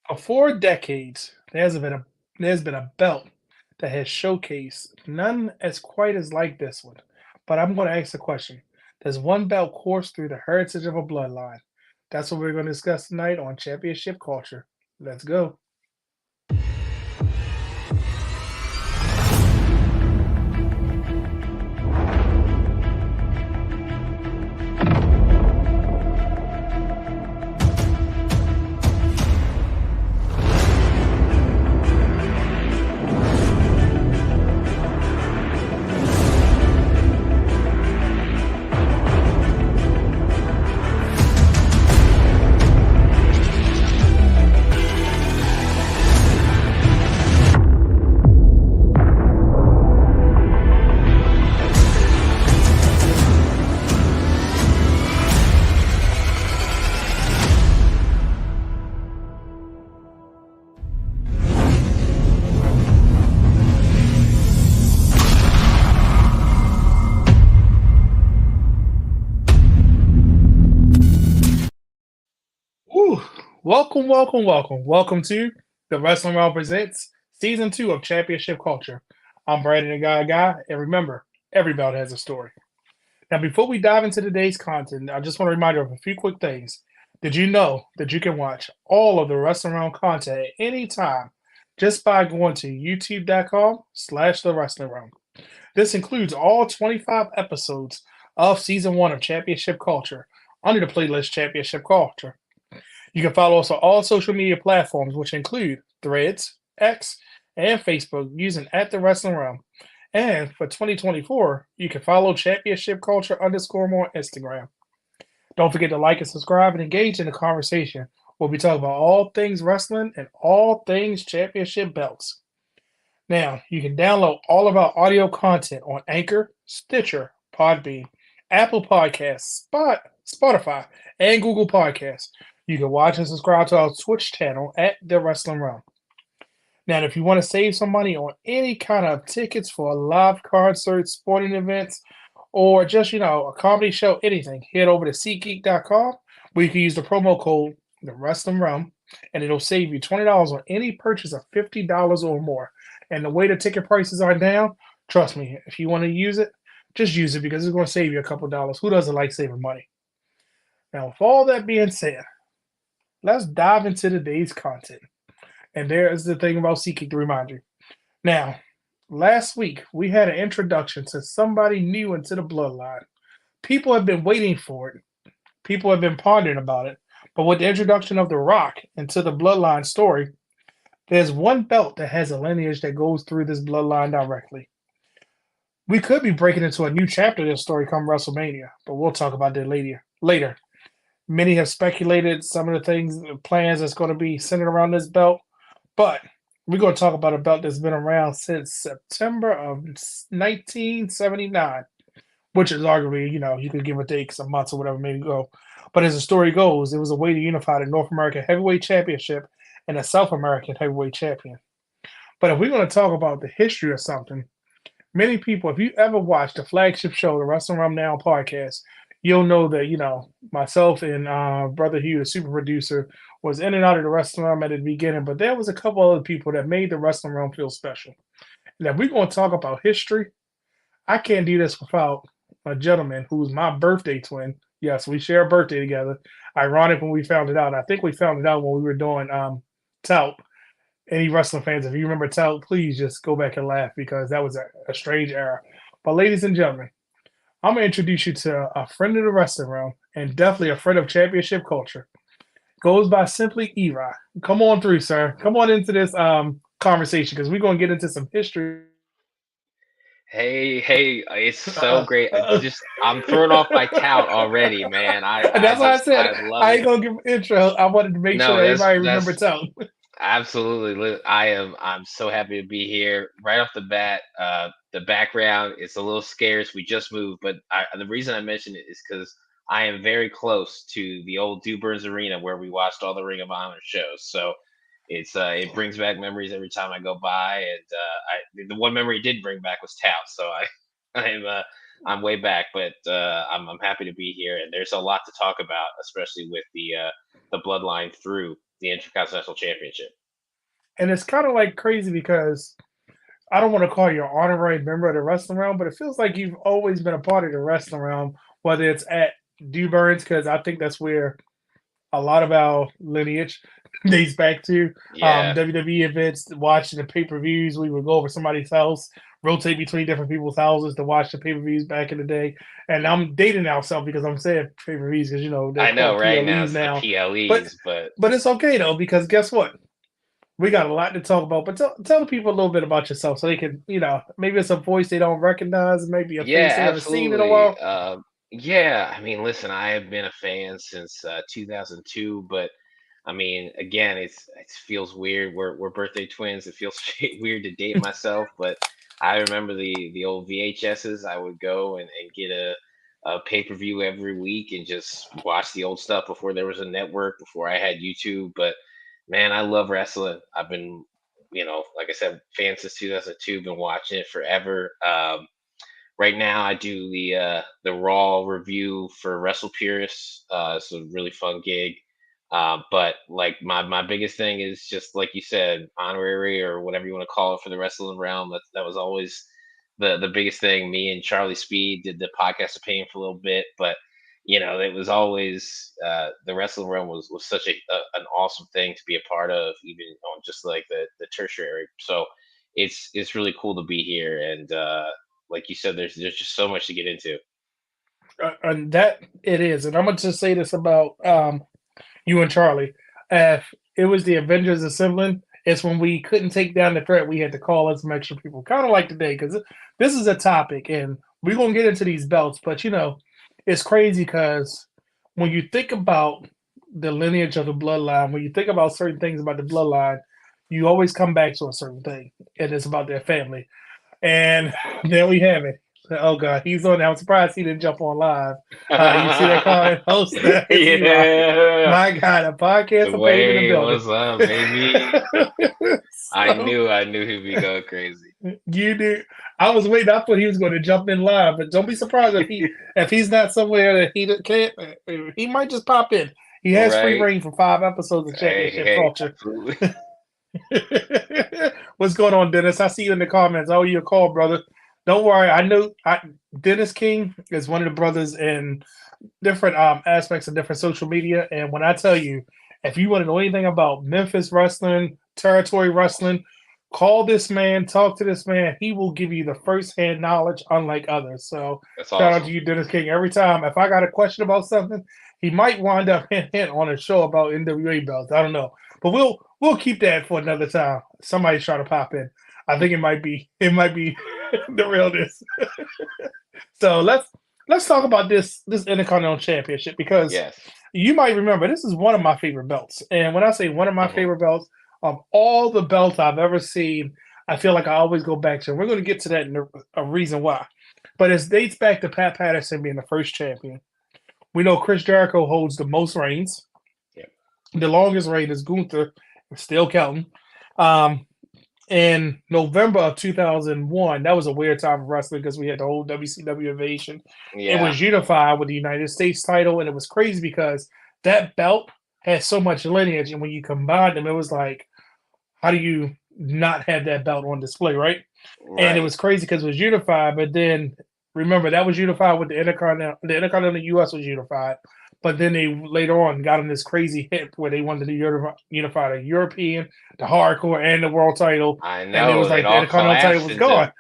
For 4 decades, there's been a belt that has showcased none as quite as like this one. But I'm going to ask the question: does one belt course through the heritage of a bloodline? That's what we're going to discuss tonight on Championship Culture. Let's go. Woo. Welcome, welcome, welcome. Welcome to the Wrestling Realm Presents Season 2 of Championship Culture. I'm Brandon the Guy, and remember, every belt has a story. Now, before we dive into today's content, I just want to remind you of a few quick things. Did you know that you can watch all of the Wrestling Realm content at any time just by going to youtube.com/the Wrestling Realm? This includes all 25 episodes of Season 1 of Championship Culture under the playlist Championship Culture. You can follow us on all social media platforms, which include Threads, X, and Facebook using at the Wrestling Realm. And for 2024, you can follow Championship Culture _ more on Instagram. Don't forget to like and subscribe and engage in the conversation. We'll be talking about all things wrestling and all things championship belts. Now, you can download all of our audio content on Anchor, Stitcher, Podbean, Apple Podcasts, Spotify, and Google Podcasts. You can watch and subscribe to our Twitch channel at The Wrestling Realm. Now, if you want to save some money on any kind of tickets for live concerts, sporting events, or just, a comedy show, anything, head over to SeatGeek.com where you can use the promo code The Wrestling Realm, and it'll save you $20 on any purchase of $50 or more. And the way the ticket prices are down, trust me, if you want to use it, just use it because it's going to save you a couple dollars. Who doesn't like saving money? Now, with all that being said, let's dive into today's content. And there is the thing about SeatGeek to remind you. Now, last week we had an introduction to somebody new into the bloodline. People have been waiting for it. People have been pondering about it. But with the introduction of The Rock into the bloodline story, there's one belt that has a lineage that goes through this bloodline directly. We could be breaking into a new chapter of this story come WrestleMania, but we'll talk about that later. Many have speculated some of the things, the plans that's going to be centered around this belt, but we're going to talk about a belt that's been around since September of 1979, which is arguably, you could give or take some months or whatever maybe go. But as the story goes, it was a way to unify the North American Heavyweight Championship and the South American Heavyweight Champion. But if we're going to talk about the history of something, many people, if you ever watched the flagship show, the Wrestling Rum Now podcast, you'll know that, myself and Brother Hugh, the super producer, was in and out of the Wrestling Rum at the beginning, but there was a couple other people that made the Wrestling Rum feel special. And if we're going to talk about history, I can't do this without a gentleman who's my birthday twin. Yes, we share a birthday together. Ironic when we found it out. I think we found it out when we were doing Tout. Any wrestling fans, if you remember Tout, please just go back and laugh because that was a strange era. But ladies and gentlemen, I'm going to introduce you to a friend of the wrestling realm and definitely a friend of championship culture. Goes by simply Eli. Come on through, sir. Come on into this conversation because we're going to get into some history. Hey, it's so great. I'm thrown off by tout already, man. That's why I said I love I it. ain't going to give an intro. I wanted to make sure No, that everybody that's remembered Tout. absolutely I'm so happy to be here right off the bat. The background is a little scarce. We just moved, but the reason I mentioned it is because I am very close to the old Dew Burns Arena where we watched all the Ring of Honor shows. So it brings back memories every time I go by, and the one memory it did bring back was Tout. So I'm way back, but I'm happy to be here, and there's a lot to talk about, especially with the bloodline through the Intercontinental Championship. And it's kind of like crazy because I don't want to call you an honorary member of the wrestling realm, but it feels like you've always been a part of the wrestling realm, whether it's at Dewburns, because I think that's where a lot of our lineage dates back to. Yeah, WWE events, watching the pay per views. We would go over somebody's house, rotate between different people's houses to watch the pay per views back in the day. And I'm dating myself because I'm saying pay per views because they're I know. called Right now PLEs it's the now. But PLEs, but but it's okay though because guess what? We got a lot to talk about. But tell the people a little bit about yourself so they can maybe it's a voice they don't recognize, maybe a face yeah, they haven't seen in a absolutely. while. Yeah, I mean, listen, I have been a fan since 2002, but I mean, again, it feels weird. We're birthday twins. It feels weird to date myself, but I remember the old VHSs. I would go and get a pay-per-view every week and just watch the old stuff before there was a network, before I had YouTube. But man, I love wrestling. I've been, like I said, fan since 2002. Been watching it forever. Right now I do the Raw review for Wrestle Purists. It's a really fun gig. But like my biggest thing is just like you said, honorary or whatever you want to call it for the wrestling realm. That was always the biggest thing. Me and Charlie Speed did the podcast of pain for a little bit, but it was always the wrestling realm was such an awesome thing to be a part of, even on just like the tertiary. So it's really cool to be here, and like you said, there's just so much to get into. And that it is. And I'm gonna just say this about you and Charlie. If it was the Avengers assembling, it's when we couldn't take down the threat, we had to call in some extra people. Kind of like today, because this is a topic, and we're gonna get into these belts. But it's crazy because when you think about the lineage of the bloodline, when you think about certain things about the bloodline, you always come back to a certain thing, and it's about their family. And there we have it. Oh God, he's on there. I'm surprised he didn't jump on live. You see that comment? Host that is Eli. Yeah, My God, a podcast of pain in the Dwayne, building. what's up, baby? I So, knew I knew he'd be going crazy. you do. I was waiting. I thought he was going to jump in live, but don't be surprised if he's not somewhere that he can't. He might just pop in. He has free Right? reign for 5 episodes of Hey, Championship hey, Culture. absolutely. What's going on, Dennis? I see you in the comments. Oh, you call, brother. Don't worry. I know Dennis King is one of the brothers in different aspects of different social media. And when I tell you, if you want to know anything about Memphis wrestling, territory wrestling, call this man, talk to this man. He will give you the first-hand knowledge, unlike others. So That's shout out to awesome. you, Dennis King. Every time, if I got a question about something, he might wind up hint on a show about NWA belts. I don't know, but we'll keep that for another time. Somebody's trying to pop in. I think it might be the realness. So let's talk about this Intercontinental Championship because Yes. you might remember this is one of my favorite belts. And when I say one of my Hmm. favorite belts of all the belts I've ever seen, I feel like I always go back to. And we're going to get to that in a reason why. But it dates back to Pat Patterson being the first champion. We know Chris Jericho holds the most reigns. Yep. The longest reign is Gunther, still counting. Um, in November of 2001, that was a weird time for wrestling because we had the whole WCW invasion. It Yeah. was unified with the United States title, and it was crazy because that belt had so much lineage, and when you combined them, it was like, how do you not have that belt on display, right? And it Right. was crazy because it was unified, but then remember that was unified with the Intercontinental. The Intercontinental US was unified, but then they later on got on this crazy hit where they wanted to unify the European, the hardcore, and the world title, I and it was know. It like the all Intercontinental title collapsed was into, gone.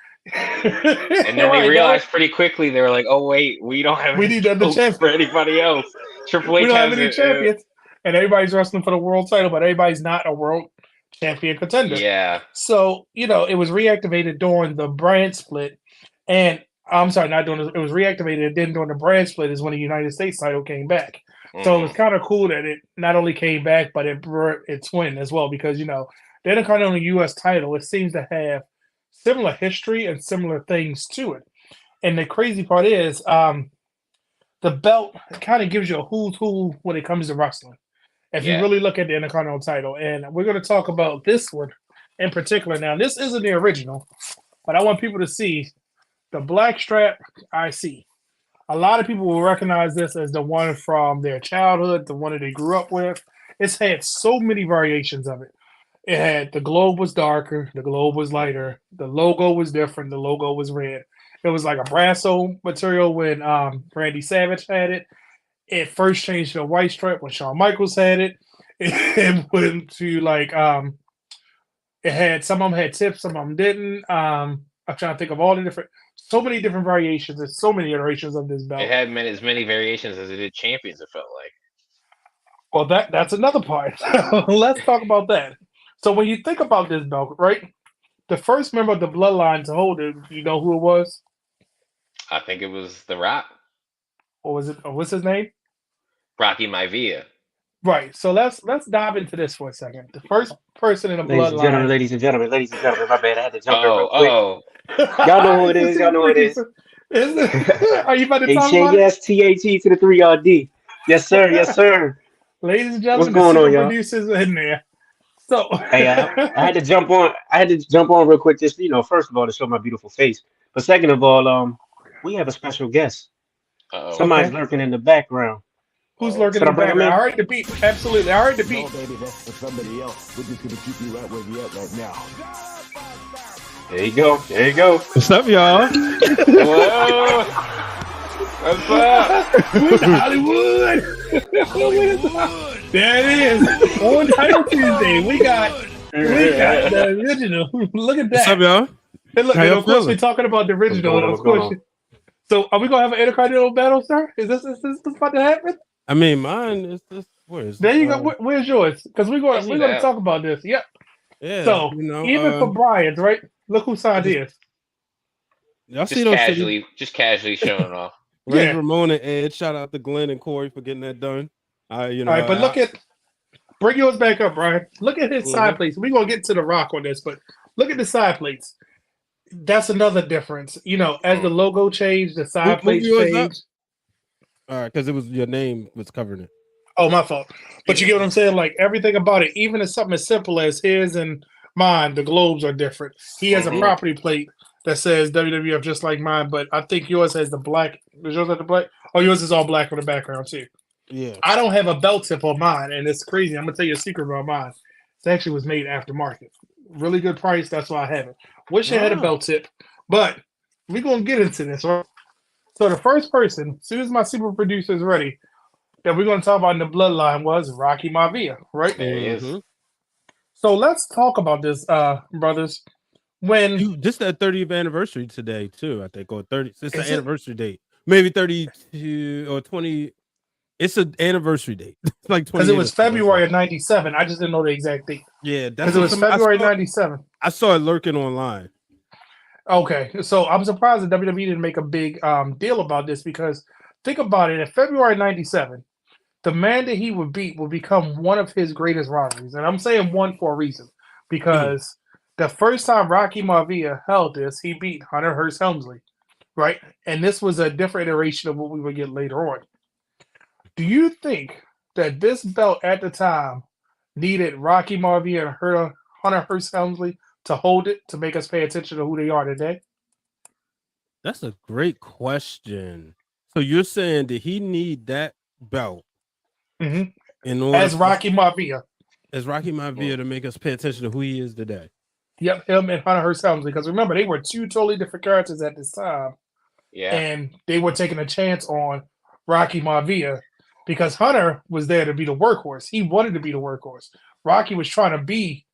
and then they Right? That was, realized pretty quickly they were like, "Oh wait, we don't have we any need the belts champ. for anybody else." Triple We H don't have has any it. champions, and everybody's wrestling for the world title, but everybody's not a world champion contender. Yeah. So it was reactivated during the brand split, and I'm sorry, not doing it was reactivated. And then during the brand split is when the United States title came back. So it was Hmm. kind of cool that it not only came back, but it brought its win as well because the Intercontinental U.S. title it seems to have similar history and similar things to it. And the crazy part is, the belt kind of gives you a who's who when it comes to wrestling. If you Yeah. really look at the Intercontinental title, and we're going to talk about this one in particular. Now, this isn't the original, but I want people to see the black strap IC. A lot of people will recognize this as the one from their childhood, the one that they grew up with. It's had so many variations of it. It had the globe was darker, the globe was lighter, the logo was different, the logo was red. It was like a brasso material when Randy Savage had it. It first changed to a white stripe when Shawn Michaels had it. It went to like it had some of them had tips, some of them didn't. I'm trying to think of all the different, so many different variations and so many iterations of this It belt. had as many variations as it did champions. It felt like. Well, that's another part. Let's talk about that. So when you think about this belt, right? The first member of the Bloodline to hold it, you know who it was? I think it was The Rock, Or was it? Or what's his name? Rocky Maivia. Right. So let's dive into this for a second. The first person in the Ladies and gentlemen, Bloodline. ladies and gentlemen, ladies and gentlemen, my bad. I had to jump in real Oh, quick. oh, Y'all know who it It's a is. Y'all know who it is. Are you about to talk about it? HASTAT to the 3RD. Yes, sir. Yes, sir. Ladies and What's gentlemen, the going on, super y'all? producers in there. So Hey, I had to jump on. I had to jump on real quick, just first of all, to show my beautiful face. But second of all, we have a special guest. oh. Somebody's okay. lurking in the background. Who's Oh. lurking Should in I the bring him background? I in? heard the beat. Absolutely. I heard the beat. No, baby, that's for somebody else. We're just gonna keep you right where you at right now. There you go. There you go. What's up, y'all? Whoa! What's up? We're in Hollywood. There it is. On Title Tuesday, we got the original. Look at What's up, that. y'all? And look, How and y'all of course, feeling? we're talking about the original. going on? Of What's going course. on? So, are we gonna have an Intercontinental battle, sir? Is this about to happen? I mean, mine is this. Where is There it? you go. Where's yours? Because we're I going see we're going to that. talk about this. Yep. Yeah, So you know, even for Brian's, right? Look who signed just- his. y'all see Just those just casually showing off. Razor Yeah. Ramon and Ed. Shout out to Glenn and Corey for getting that done. You know, All right, but look at bring yours back up, Brian. Look at his side plates. We're gonna get to the Rock on this, but look at the side plates. That's another difference. You know, as the logo changed, the side Move plates yours up. changed. all right, because it was your name was covering it. Oh, my fault. But you get what I'm saying? Like everything about it, even as something as simple as his and mine, the globes are different. He has a Mhm. property plate that says WWF just like mine, but I think yours has the black. Does yours have the black? Oh, yours is all black on the background too. Yeah. I don't have a belt tip on mine, and it's crazy. I'm gonna tell you a secret about mine. It actually was made aftermarket. Really good price. That's why I have it. Wish I had a Wow. belt tip, but we're gonna get into this, right? So the first person, as soon as my super producer is ready, that we're gonna talk about in the bloodline was Rocky Maivia, right? There he is. Mhm. So let's talk about this, brothers. When This is that 30th anniversary today too. I think, or 30. It's the Is it? anniversary date. Maybe 32 or 20. It's an anniversary date. It's like 20. because it was February of '97, I just didn't know the exact date. Yeah, that's Because it what was somebody- February '97. I saw it lurking online. Okay, so I'm surprised that WWE didn't make a big deal about this because think about it. In February '97, the man that he would beat will become one of his greatest rivalries, and I'm saying one for a reason because the first time Rocky Maivia held this, he beat Hunter Hearst Helmsley, right? And this was a different iteration of what we would get later on. Do you think that this belt at the time needed Rocky Maivia and Hunter Hearst Helmsley to hold it to make us pay attention to who they are today? That's a great question. So you're saying that he need that belt Mhm. in order As Rocky Maivia. as Rocky Maivia to make us pay attention to who he is today? Yep, him and Hunter Hearst Helmsley. Because remember, they were two totally different characters at this time. Yeah. And they were taking a chance on Rocky Maivia because Hunter was there to be the workhorse. He wanted to be the workhorse. Rocky was trying to be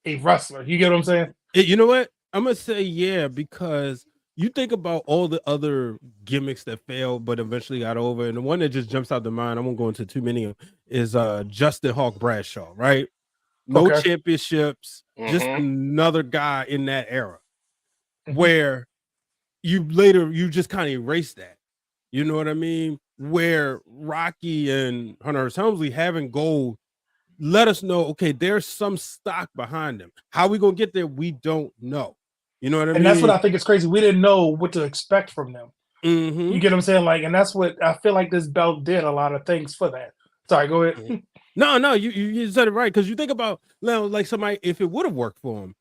a wrestler. You get what I'm saying? You know what? I'm gonna say yeah, because you think about all the other gimmicks that failed but eventually got over, and the one that just jumps out the mind, I won't go into too many of them, is Justin Hawk Bradshaw, right? No Okay. championships, just Mhm. another guy in that era Mhm. where you just kind of erase that. You know what I mean? Where Rocky and Hunter Hearst Helmsley having gold let us know, okay, there's some stock behind them. How we gonna get there? We don't know. You know what I mean? And that's what I think is crazy. We didn't know what to expect from them. Mhm. You get what I'm saying? Like, and that's what I feel like this belt did a lot of things for that. Sorry, go ahead. No, you said it right, because you think about now, like somebody, if it would have worked for him,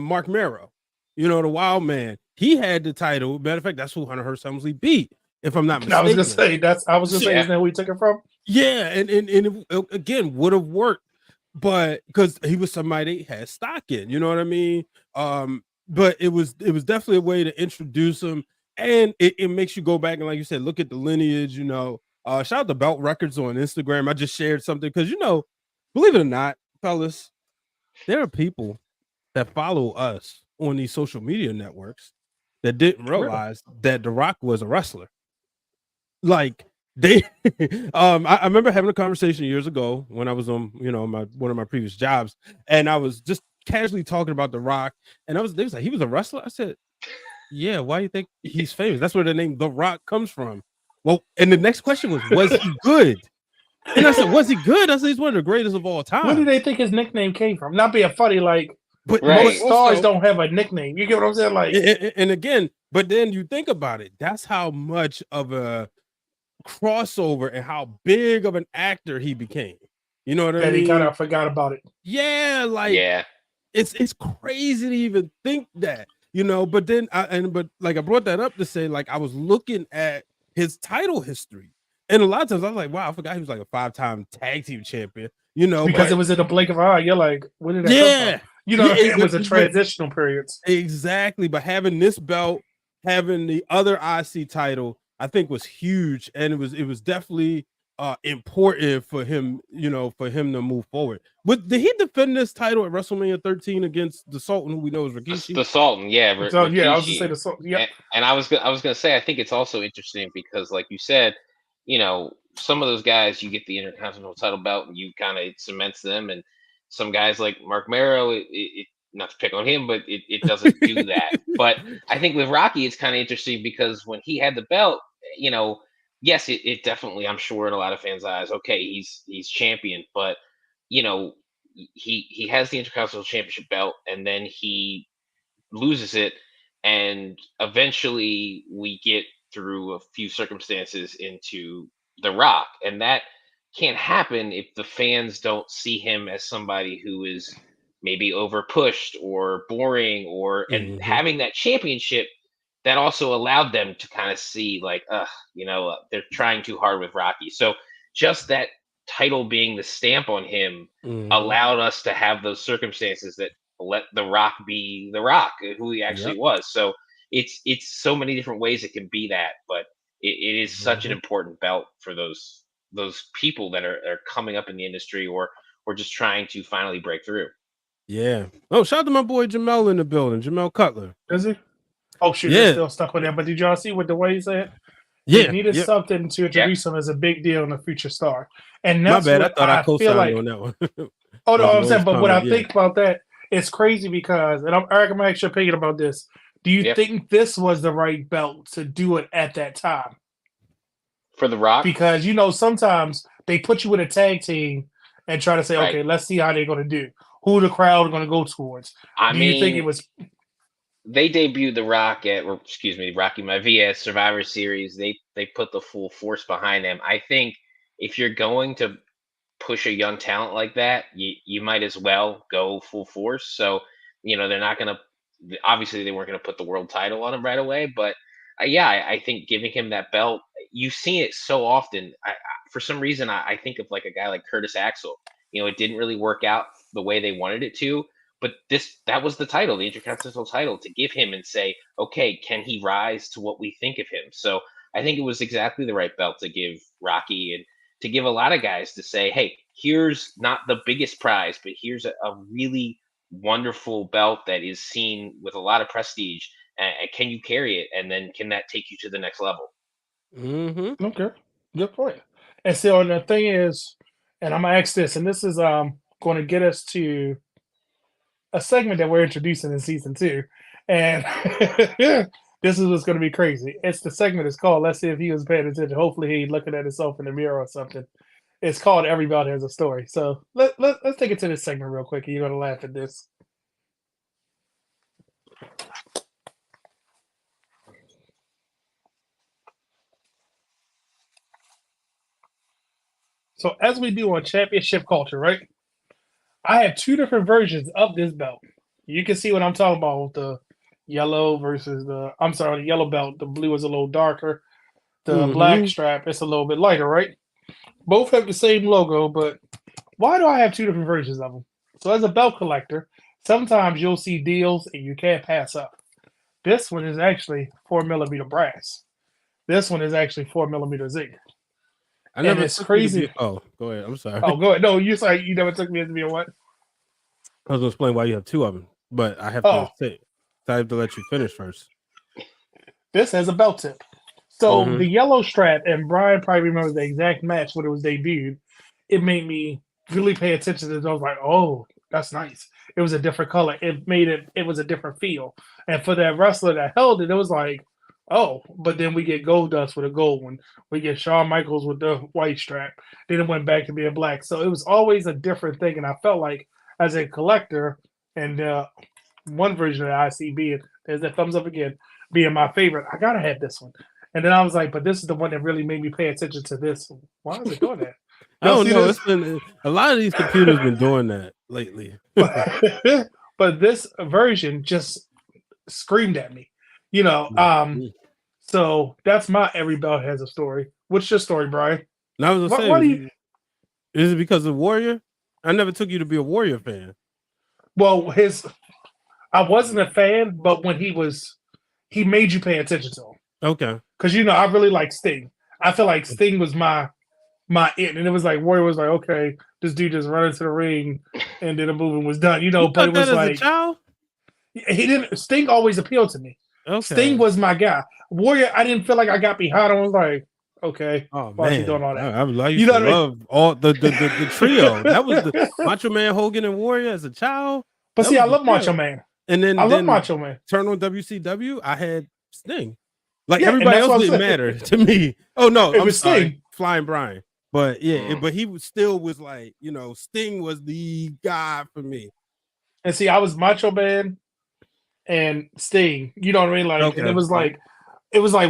Mark Mero, you know, the Wild Man, he had the title. Matter of fact, that's who Hunter Hearst Helmsley beat, if I'm not I was mistaken. gonna say I was gonna say, Yeah. isn't that where you took it from? Yeah, and it, again, would have worked, but because he was somebody they had stock in, you know what I mean? But it was definitely a way to introduce him, and it makes you go back and, like you said, look at the lineage, you know. Shout out to Belt Records on Instagram. I just shared something because, you know, believe it or not, fellas, there are people that follow us on these social media networks that didn't realize that The Rock was a wrestler. Like they I remember having a conversation years ago when I was on, you know, one of my previous jobs, and I was just casually talking about The Rock, and they was like, he was a wrestler. I said, yeah, why do you think he's famous? That's where the name The Rock comes from. Well, and the next question was he good? And I said, was he good? I said, he's one of the greatest of all time. Where do they think his nickname came from? Not being funny, like, but most also, stars don't have a nickname. You get what I'm saying? Like, and again, but then you think about it, that's how much of a crossover and how big of an actor he became. You know what I mean? that he kind of forgot about it. Yeah, like it's crazy to even think that, you know. But then I brought that up to say, like, I was looking at his title history, and a lot of times I was like, wow, I forgot he was like a 5-time tag team champion, you know, because it was in a blink of an eye. You're like, where did that come from? You know, it was a transitional period. Exactly. But having this belt, having the other IC title, I think was huge, and it was definitely important for him, you know, for him to move forward. But did he defend this title at WrestleMania 13 against the Sultan, who we know is Rikishi? The Sultan, yeah. So, yeah, I was gonna say the Sultan. Yeah, and I was gonna say, I think it's also interesting because, like you said, you know, some of those guys, you get the Intercontinental title belt and you kind of cements them, and some guys like Mark Marrow, it not to pick on him, but it doesn't do that. But I think with Rocky, it's kind of interesting because when he had the belt, you know, yes, it definitely, I'm sure in a lot of fans' eyes, okay, he's champion, but you know, he has the Intercontinental Championship belt, and then he loses it, and eventually we get through a few circumstances into The Rock, and that can't happen if the fans don't see him as somebody who is maybe over pushed or boring, or and having that championship that also allowed them to kind of see, like, you know, they're trying too hard with Rocky. So just that title being the stamp on him allowed us to have those circumstances that let The Rock be The Rock, who he actually was. So it's so many different ways it can be that, but it is such an important belt for those people that are coming up in the industry or just trying to finally break through. Yeah. Oh, shout out to my boy Jamel in the building, Jamel Cutler. Is he? Oh shoot, they're still stuck with that. But did y'all see what the way he said? Yeah, they needed something to introduce him as a big deal and a future star. And my that's bad. what I thought I co-signed like, on that one. Oh no, I'm saying, but what I think about that, it's crazy because, and Eric, I'm gonna ask your opinion about this. Do you think this was the right belt to do it at that time for The Rock? Because, you know, sometimes they put you in a tag team and try to say, okay, let's see how they're going to do, who the crowd are going to go towards. Do you think it was? They debuted The Rock Rocky Maivia Survivor Series. They put the full force behind him. I think if you're going to push a young talent like that, you might as well go full force. So, you know, they're not going to, obviously they weren't going to put the world title on him right away, but I think giving him that belt, you've seen it so often. For some reason, I think of like a guy like Curtis Axel. You know, it didn't really work out the way they wanted it to, but that was the title, the Intercontinental title, to give him and say, okay, can he rise to what we think of him? So I think it was exactly the right belt to give Rocky, and to give a lot of guys to say, hey, here's not the biggest prize, but here's a really wonderful belt that is seen with a lot of prestige. And can you carry it? And then can that take you to the next level? Okay, good point. And so the thing is, and I'm gonna ask this, and this is going to get us to a segment that we're introducing in season 2, and this is what's going to be crazy. It's the segment. It's called "Let's See If He Was Paying Attention." Hopefully, he's looking at himself in the mirror or something. It's called "Everybody Has a Story." So let's take it to this segment real quick. And you're going to laugh at this. So as we do on Championship Culture, right? I have 2 different versions of this belt. You can see what I'm talking about with the yellow versus the yellow belt. The blue is a little darker. The black strap is a little bit lighter, right? Both have the same logo, but why do I have two different versions of them? So as a belt collector, sometimes you'll see deals and you can't pass up. This one is actually 4mm brass. This one is actually 4mm zinc. I never it's took you to crazy. be. Oh, go ahead. I'm sorry. Oh, go ahead. No, you sorry. You never took me to be a what? I was gonna explain why you have two of them, but I have Oh. to say, I have to let you finish first. This has a belt tip. So Mhm. the yellow strap, and Brian probably remembers the exact match when it was debuted. It made me really pay attention to this. I was like, oh, that's nice. It was a different color. It was a different feel. And for that wrestler that held it, it was like, oh, but then we get Gold Dust with a gold one. We get Shawn Michaels with the white strap. Then it went back to being black. So it was always a different thing. And I felt like as a collector, and one version of the ICB, there's that thumbs up again, being my favorite, I gotta have this one. And then I was like, but this is the one that really made me pay attention to this. Why is it doing that? I Y'all don't see know. this? It's been a lot of these computers been doing that lately. But this version just screamed at me. You know, so that's my every belt has a story. What's your story, Brian? And I was gonna Why say, do you is it because of Warrior? I never took you to be a Warrior fan. well I wasn't a fan, but when he made you pay attention to him. Okay. Because I really like Sting. I feel like Sting was my it, and it was like Warrior was like, okay, this dude just run into the ring, and then the movement was done. You But it was that as like a child? he didn't. Sting always appealed to me. Okay. Sting was my guy. Warrior, I didn't feel like I got behind him. I was like, okay, Oh why is he man, doing all that? I used to love all the trio. That was the Macho Man, Hogan, and Warrior as a child. But see, I love Macho Man. And then I love Macho Man. Turn on WCW. I had Sting. Like Yeah, and everybody that's else what I'm didn't saying. matter to me. Oh no, It I'm was sorry, Sting. Flying Brian. But yeah, but he still was like, Sting was the guy for me. And see, I was Macho Man and Sting. You know what I mean? Like, and it was like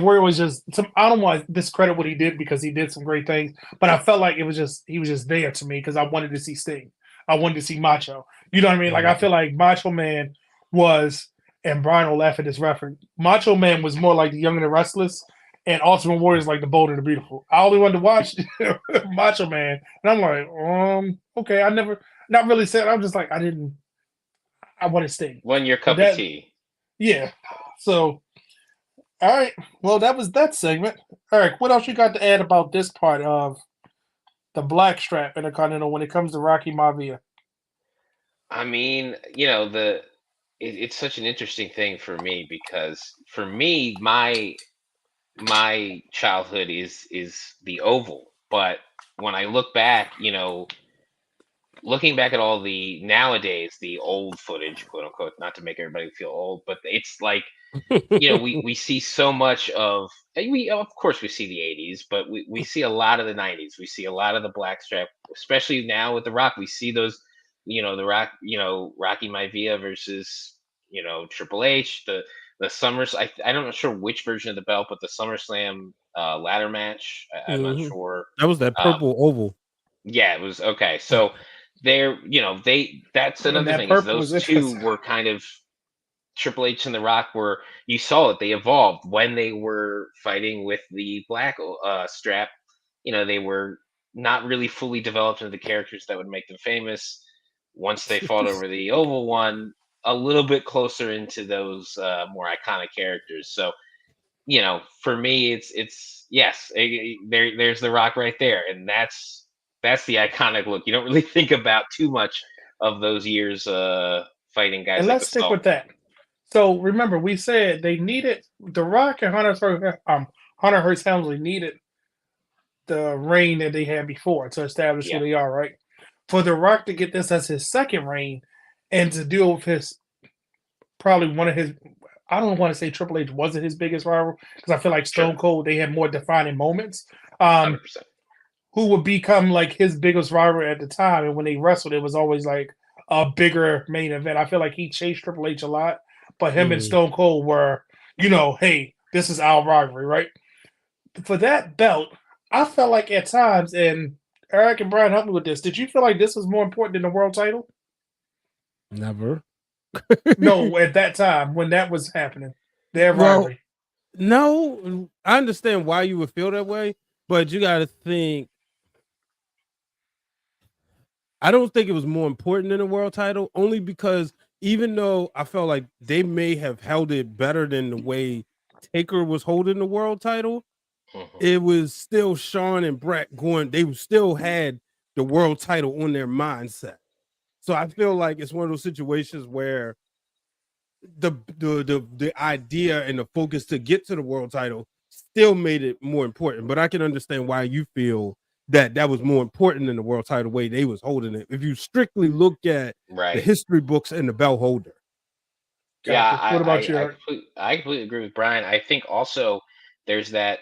Warrior was just. I don't want to discredit what he did because he did some great things, but I felt like he was just there to me because I wanted to see Sting. I wanted to see Macho. You know what I mean? Like, I feel like Macho Man was, and Brian will laugh at this reference. Macho Man was more like the Young and the Restless, and Ultimate Warrior is like the Bold and the Beautiful. I only wanted to watch Macho Man, and I'm like, okay. I never, not really said. I'm just like, I wanted Sting. When your cup of tea. Yeah. So, all right. Well, that was that segment. Eric, what else you got to add about this part of the Blackstrap Intercontinental when it comes to Rocky Maivia? I mean, it's such an interesting thing for me because for me, my childhood is the Oval. But when I look back, looking back at all the nowadays, the old footage, quote unquote, not to make everybody feel old, but it's like, we see so much of of course we see the 80s, but we see a lot of the 90s. We see a lot of the Blackstrap, especially now with The Rock. We see those, The Rock, Rocky Maivia versus, Triple H, the Summers. I'm not sure which version of the belt, but the SummerSlam ladder match. I'm not sure. That was that purple oval. Yeah, it was okay. So they're, that's another thing. Is those two were kind of Triple H and The Rock you saw it. They evolved when they were fighting with the black strap. They were not really fully developed into the characters that would make them famous. Once they fought over the oval one, a little bit closer into those more iconic characters. So, for me, it's yes, there's The Rock right there, and that's the iconic look. You don't really think about too much of those years fighting guys. And like let's stick with that. So remember, we said they needed The Rock and Hunter Hearst Helmsley needed the reign that they had before to establish who they are, right? For The Rock to get this as his second reign and to deal with his probably one of his, I don't want to say Triple H wasn't his biggest rival because I feel like Stone Cold, they had more defining moments. 100%. Who would become like his biggest rival at the time, and when they wrestled, it was always like a bigger main event. I feel like he chased Triple H a lot. But him and Stone Cold were, hey, this is our rivalry, right? For that belt, I felt like at times, and Eric and Brian helped me with this, did you feel like this was more important than the world title? Never. No, at that time, when that was happening, their rivalry. No, I understand why you would feel that way, but you got to think I don't think it was more important than the world title, only because even though I felt like they may have held it better than the way Taker was holding the world title, it was still Shawn and Brett going. They still had the world title on their mindset. So I feel like it's one of those situations where the idea and the focus to get to the world title still made it more important. But I can understand why you feel that was more important than the world title way they was holding it. If you strictly look at the history books and the belt holder. Yeah, What about you? I completely agree with Brian. I think also there's that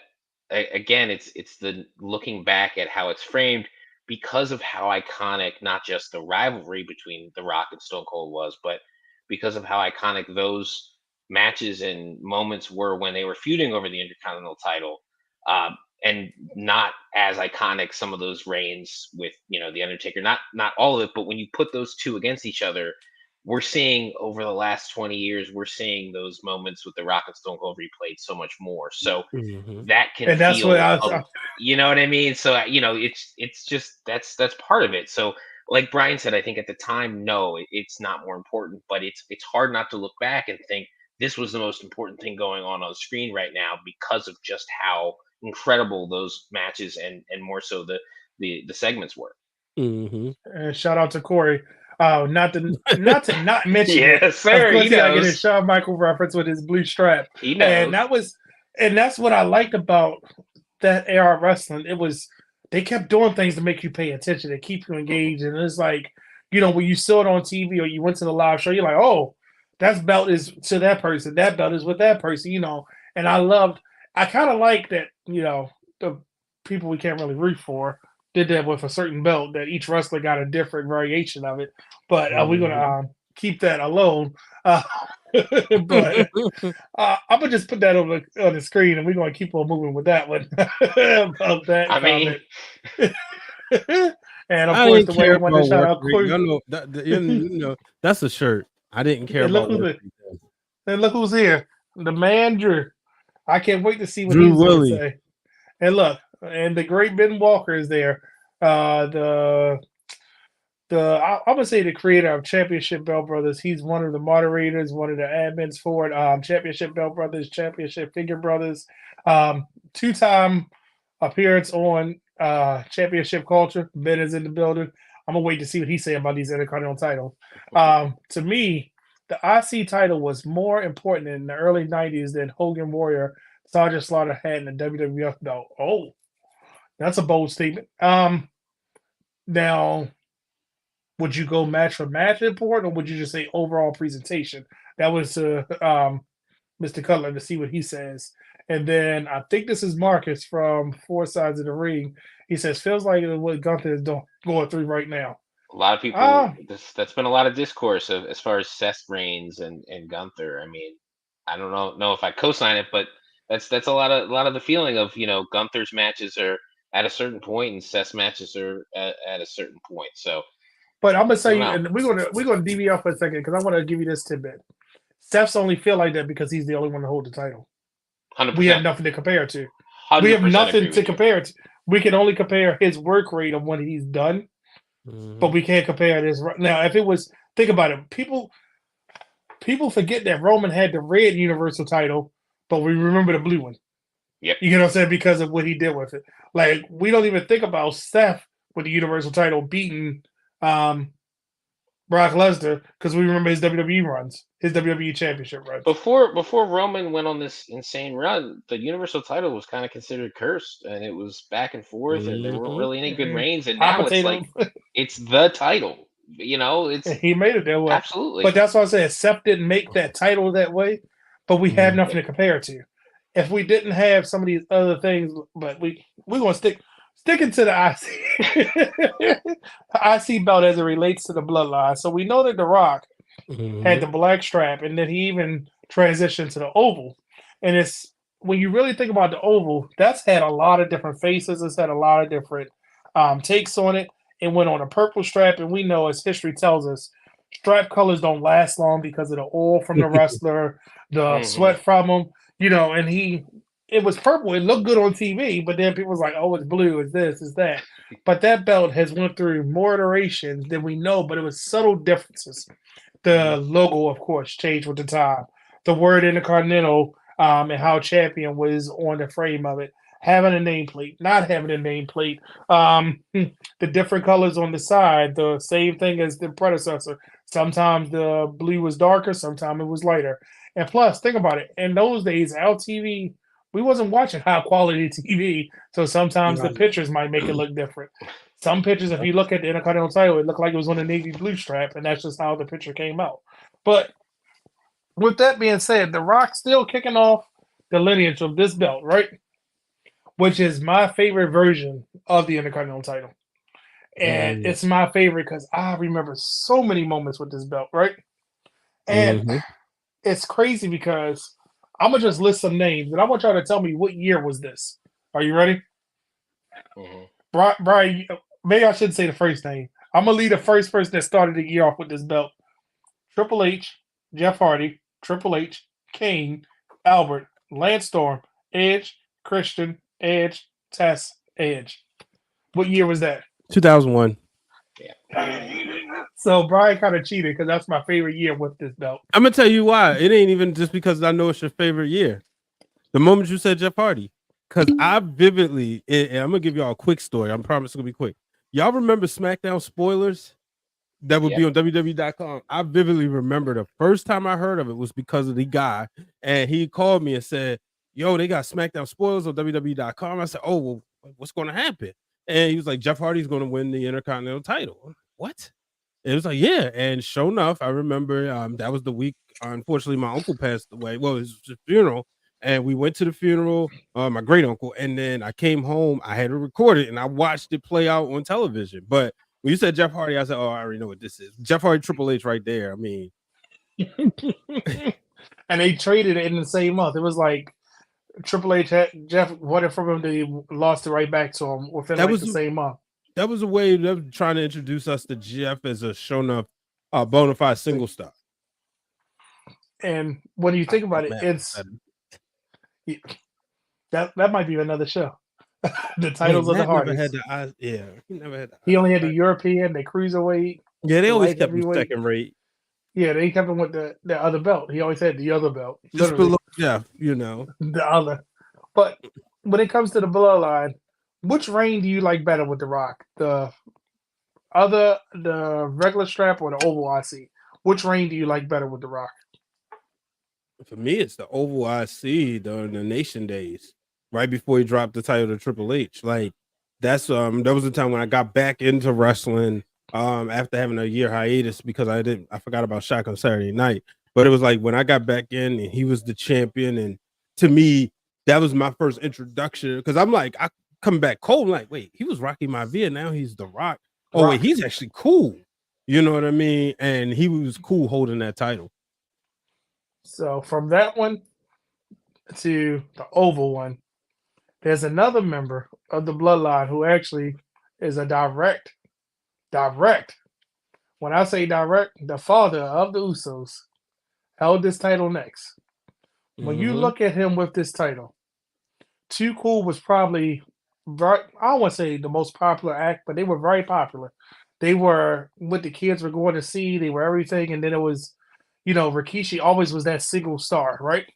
again, it's the looking back at how it's framed because of how iconic not just the rivalry between The Rock and Stone Cold was, but because of how iconic those matches and moments were when they were feuding over the Intercontinental title. And not as iconic some of those reigns with the Undertaker, not all of it, but when you put those two against each other, we're seeing over the last 20 years, we're seeing those moments with The Rock and Stone Cold replayed so much more. So that can and that's feel, what you know what I mean? So it's just that's part of it. So like Brian said, I think at the time, no, it's not more important, but it's hard not to look back and think this was the most important thing going on the screen right now because of just how incredible those matches and more so the segments were. Shout out to Corey. Not to not mention it. Yes, sir. Of course, He he gotta get knows. his Shawn Michael reference with his blue strap. He knows. And that's what I liked about that era of wrestling. It was they kept doing things to make you pay attention, to keep you engaged. And it's like, when you saw it on TV or you went to the live show, you're like, oh, that belt is to that person, that belt is with that person, And I kind of like that, the people we can't really root for did that with a certain belt, that each wrestler got a different variation of it. But we're gonna keep that alone. But I'm gonna just put that on the screen, and we're gonna keep on moving with that one. About that comment. And of course, the way I want to shout out Corey. That's a shirt. I didn't care about. And look who's here, the man Drew. I can't wait to see what Drew he's going to Willie. say. And look, and the great Ben Walker is there. I'm gonna say the creator of Championship Belt Brothers. He's one of the moderators, one of the admins for it. Championship Belt Brothers, Championship Figure Brothers, 2-time appearance on Championship Culture. Ben is in the building. I'm gonna wait to see what he say about these Intercontinental titles. To me, the IC title was more important in the early '90s than Hogan Warrior Sergeant Slaughter had in the WWF belt. Oh, that's a bold statement. Now, would you go match for match important, or would you just say overall presentation? That was Mr. Cutler to see what he says. And then I think this is Marcus from Four Sides of the Ring. He says, feels like what Gunther is going through right now. A lot of people, that's been a lot of discourse of as far as Seth Reigns and Gunther. I mean, I don't know if I co-sign it, but that's a lot of the feeling of, Gunther's matches are at a certain point and Seth's matches are at a certain point. So, but I'm gonna say, and we're gonna DV off for a second because I want to give you this tidbit. Seth's only feel like that because he's the only one to hold the title. 100%. We have nothing to compare to. We have nothing to compare to. We can only compare his work rate of what he's done, but we can't compare this. Now, if it was, think about it. People forget that Roman had the red Universal title, but we remember the blue one. Yep. You get what I'm saying? Because of what he did with it. Like, we don't even think about Seth with the Universal title beating Brock Lesnar because we remember his WWE runs, his WWE Championship runs. Before Roman went on this insane run, the Universal title was kind of considered cursed, and it was back and forth, and there weren't really any good reigns. And now it's like it's the title. He made it that way. Absolutely. But that's why I said Seth didn't make that title that way, but we have nothing to compare it to. If we didn't have some of these other things, but we're gonna sticking to the IC belt as it relates to the bloodline. So we know that The Rock had the black strap, and then he even transitioned to the oval. And it's when you really think about the oval, that's had a lot of different faces. It's had a lot of different takes on it. It went on a purple strap, and we know, as history tells us, strap colors don't last long because of the oil from the wrestler, the sweat from him, and it was purple. It looked good on TV, but then people was like, "Oh, it's blue. It's this. It's that." But that belt has went through more iterations than we know. But it was subtle differences. The logo, of course, changed with the time. The word Intercontinental and how champion was on the frame of it. Having a nameplate, not having a nameplate. The different colors on the side, the same thing as the predecessor. Sometimes the blue was darker, sometimes it was lighter. And plus, think about it. In those days, our TV, we wasn't watching high quality TV, so sometimes the Right. pictures might make it look different. Some pictures, if you look at the Intercontinental title, it looked like it was on a navy blue strap, and that's just how the picture came out. But with that being said, The Rock still kicking off the lineage of this belt, right? Which is my favorite version of the Intercontinental title. And it's my favorite because I remember so many moments with this belt, right? And Mhm. it's crazy because I'm gonna just list some names, and I want y'all to tell me what year was this. Are you ready? Mhm. Brian, maybe I should say the first name. I'm gonna lead the first person that started the year off with this belt. Triple H, Jeff Hardy, Triple H, Kane, Albert, Lance Storm, Edge, Christian, Edge, Tess, Edge. What year was that? 2001. So Brian kind of cheated because that's my favorite year with this belt. I'm gonna tell you why. It ain't even just because I know it's your favorite year. The moment you said Jeff Hardy, because I vividly, and I'm gonna give y'all a quick story. I promise it's gonna be quick. Y'all remember SmackDown spoilers that would be on WWE.com? I vividly remember the first time I heard of it was because of the guy, and he called me and said, "Yo, they got SmackDown spoilers on WWE.com." I said, "Oh, well, what's going to happen?" And he was like, "Jeff Hardy's going to win the Intercontinental title." What? It was like, yeah, and sure enough, I remember that was the week. Unfortunately, my uncle passed away. Well, it was his funeral, and we went to the funeral. My great uncle, and then I came home. I had to record it, and I watched it play out on television. But when you said Jeff Hardy, I said, "Oh, I already know what this is." Jeff Hardy, Triple H, right there. I mean, And they traded it in the same month. It was like Triple H had Jeff wanted from him, they lost it right back to him within that like was the same month. that was a way of trying to introduce us to Jeff as a shown up, bona fide single star. And when you think about it, it's that might be another show. The titles of the Matt never had Hardys. the eyes. Yeah, he never had. He only had the European, the cruiserweight. Yeah, they the always light kept him heavyweight. second rate. Yeah, they kept him with the other belt. He always had the other belt, Just literally below Jeff, you know. the other. But when it comes to the bloodline, which reign do you like better with The Rock? The regular strap or the oval IC? Which reign do you like better with The Rock? For me, it's the Oval IC during the Nation days, right before he dropped the title to Triple H. Like that's that was the time when I got back into wrestling after having a year hiatus because I forgot about Shaq on Saturday night. But it was like when I got back in and he was the champion, and to me, that was my first introduction because I'm like, I come back cold, I'm like, wait, he was Rocky Maivia, now he's The Rock. Oh, wait, he's actually cool. You know what I mean? And he was cool holding that title. So from that one to the oval one, there's another member of the bloodline who actually is a direct. When I say direct, the father of the Usos held this title next. When you look at him with this title, Too Cool was probably I don't want to say the most popular act, but they were very popular. They were what the kids were going to see. They were everything, and then it was, Rikishi always was that single star, right?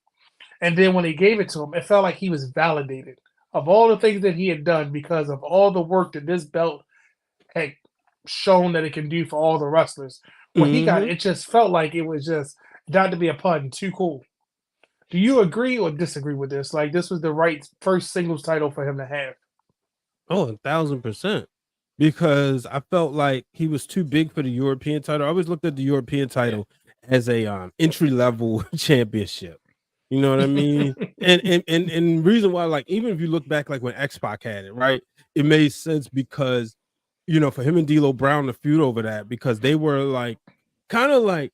And then when they gave it to him, it felt like he was validated of all the things that he had done because of all the work that this belt had shown that it can do for all the wrestlers. When he got it, it just felt like it was just not to be a pun, Too Cool. Do you agree or disagree with this? Like this was the right first singles title for him to have. Oh, 1,000%. Because I felt like he was too big for the European title. I always looked at the European title as a entry level championship. You know what I mean? and reason why, like, even if you look back, like when X-Pac had it, right? It made sense because, for him and D'Lo Brown to feud over that, because they were like kind of like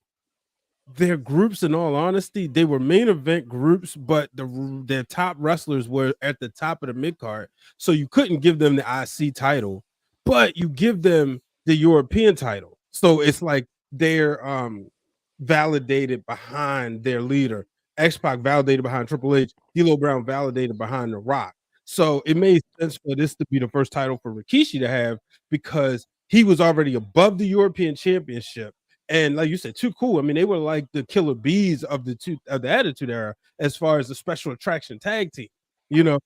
their groups, in all honesty, they were main event groups, but their top wrestlers were at the top of the mid card. So you couldn't give them the IC title, but you give them the European title. So it's like they're validated behind their leader X-Pac validated behind Triple H, D'Lo Brown validated behind The Rock. So it made sense for this to be the first title for Rikishi to have because he was already above the European Championship. And like you said, too cool. I mean, they were like the killer bees of the Attitude Era as far as the special attraction tag team. You know,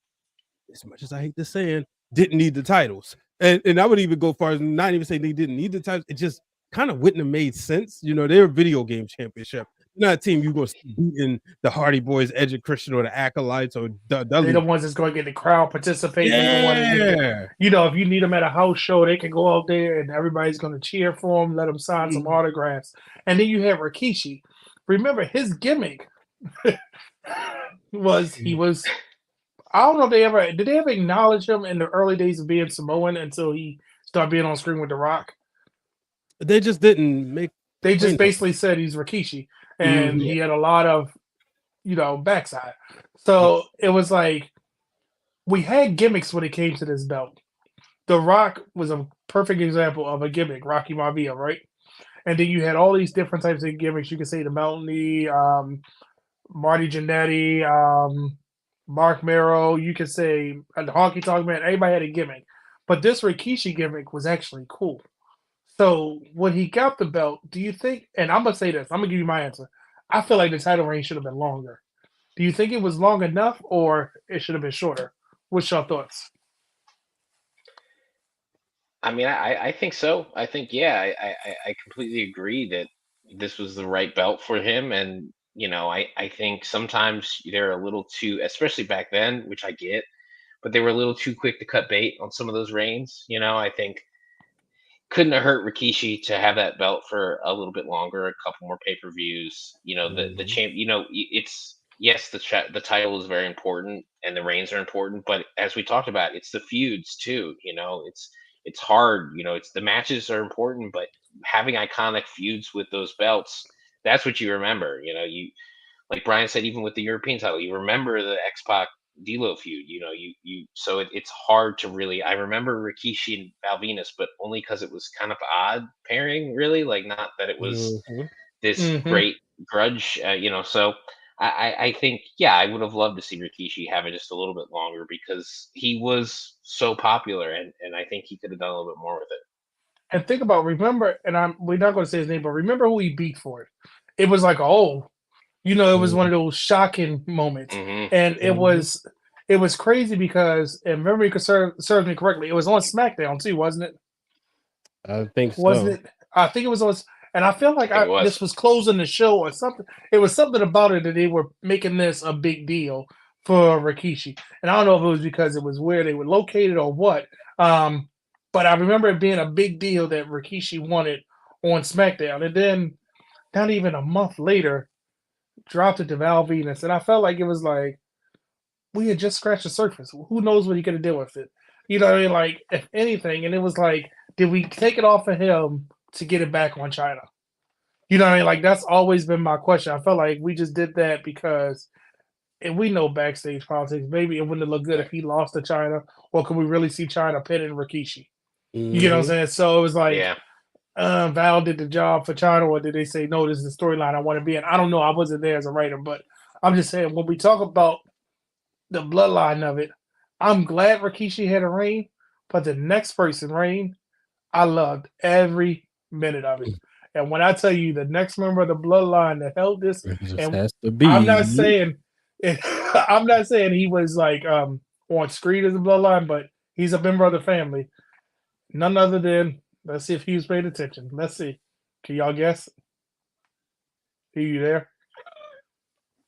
as much as I hate this saying, didn't need the titles. And I would even go far as not even say they didn't need the titles. It just kind of wouldn't have made sense. You know, they're a video game championship. Not a team you're going to see beating the Hardy Boys, Edge and Christian, or the Acolytes, or they're the ones that's going to get the crowd participating. Yeah. You know, if you need them at a house show, they can go out there and everybody's going to cheer for them, let them sign some autographs. And then you have Rikishi. Remember, his gimmick was he was. I don't know if did they ever acknowledge him in the early days of being Samoan until he started being on screen with The Rock. They just didn't make. They just basically said he's Rikishi, and he had a lot of, backside. So it was like we had gimmicks when it came to this belt. The Rock was a perfect example of a gimmick, Rocky Maivia, right? And then you had all these different types of gimmicks. You could say the Mountain Knee, Marty Jannetty, Mark Merrow. You could say the Honky Tonk Man. Everybody had a gimmick, but this Rikishi gimmick was actually cool. So when he got the belt, do you think? And I'm gonna say this. I'm gonna give you my answer. I feel like the title reign should have been longer. Do you think it was long enough, or it should have been shorter? What's your thoughts? I mean, I think so. I think, yeah, I completely agree that this was the right belt for him. And, I think sometimes they're a little too, especially back then, which I get, but they were a little too quick to cut bait on some of those reigns. I think couldn't have hurt Rikishi to have that belt for a little bit longer, a couple more pay-per-views. The champ, it's, yes, the title is very important and the reigns are important, but as we talked about, it's the feuds too. It's hard. It's the matches are important, but having iconic feuds with those belts, that's what you remember. You like Brian said, even with the European title, you remember the X-Pac D'Lo feud. So it's hard to really. I remember Rikishi and Val Venus, but only because it was kind of odd pairing, really. Like, not that it was this great grudge, So I think, yeah, I would have loved to see Rikishi have it just a little bit longer because he was so popular, and I think he could have done a little bit more with it. And think about, remember, and we're not going to say his name, but remember who he beat for it. It was like, it was one of those shocking moments, and it was crazy because, and remember, you serve me correctly, it was on SmackDown too, wasn't it? I think so. Wasn't it? I think it was on. And I feel like this was closing the show or something. It was something about it that they were making this a big deal for Rikishi. And I don't know if it was because it was where they were located or what. But I remember it being a big deal that Rikishi won it on SmackDown. And then, not even a month later, dropped it to Val Venus. And I felt like it was like, we had just scratched the surface. Who knows what he could have done with it? You know what I mean? Like, if anything. And it was like, did we take it off of him to get it back on China? You know what I mean? Like, that's always been my question. I felt like we just did that because, and we know backstage politics, maybe it wouldn't have looked good if he lost to China, or could we really see China pinning Rikishi? You know what I'm saying? So it was like, Val did the job for China, or did they say, no, this is the storyline I want to be in? I don't know. I wasn't there as a writer, but I'm just saying, when we talk about the bloodline of it, I'm glad Rikishi had a reign, but the next person reign, I loved every minute of it. And when I tell you the next member of the bloodline that held this, and has to be. I'm not saying he was like on screen as a bloodline, but he's a member of the family. None other than, let's see if he was paying attention. Let's see. Can y'all guess? Are you there?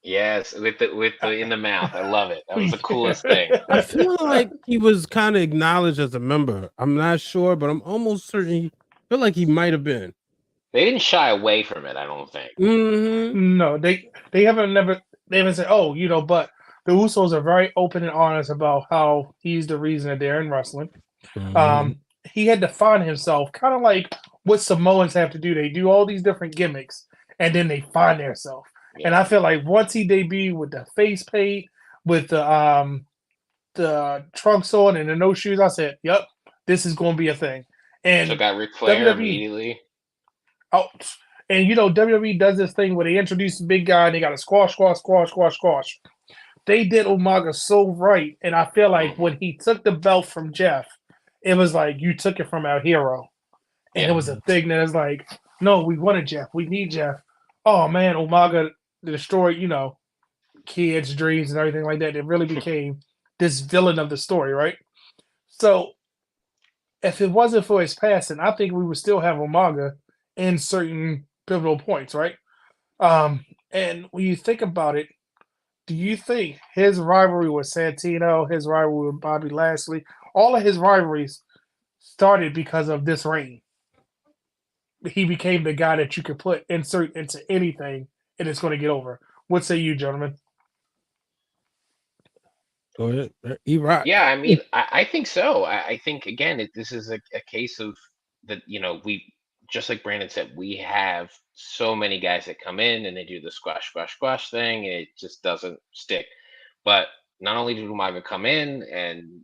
Yes, with the in the mouth. I love it. That was the coolest thing. I feel like he was kind of acknowledged as a member. I'm not sure, but I'm almost certain. I feel like he might have been. They didn't shy away from it, I don't think. No, they haven't said, but the Usos are very open and honest about how he's the reason that they're in wrestling. He had to find himself, kind of like what Samoans have to do. They do all these different gimmicks, and then they find themselves. Yeah. And I feel like once he debuted with the face paint, with the trunks on and the no shoes, I said, "Yep, this is going to be a thing." And so got Ric Flair immediately. Oh, And WWE does this thing where they introduce the big guy and they got to squash, squash, squash, squash, squash. They did Umaga so right, and I feel like when he took the belt from Jeff, it was like you took it from our hero, and it was a thing that is like, no, we wanted Jeff, we need Jeff. Oh man, Umaga destroyed, kids' dreams and everything like that. It really became this villain of the story, right? So if it wasn't for his passing, I think we would still have Umaga in certain pivotal points, right? And when you think about it, do you think his rivalry with Santino, his rivalry with Bobby Lashley, all of his rivalries started because of this reign? He became the guy that you could insert into anything and it's going to get over. What say you, gentlemen? Go ahead. E-Rock. Yeah, I mean, I think so. I think again, this is a case of that. We just like Brandon said, we have so many guys that come in and they do the squash, squash, squash thing, and it just doesn't stick. But not only did Umaga come in and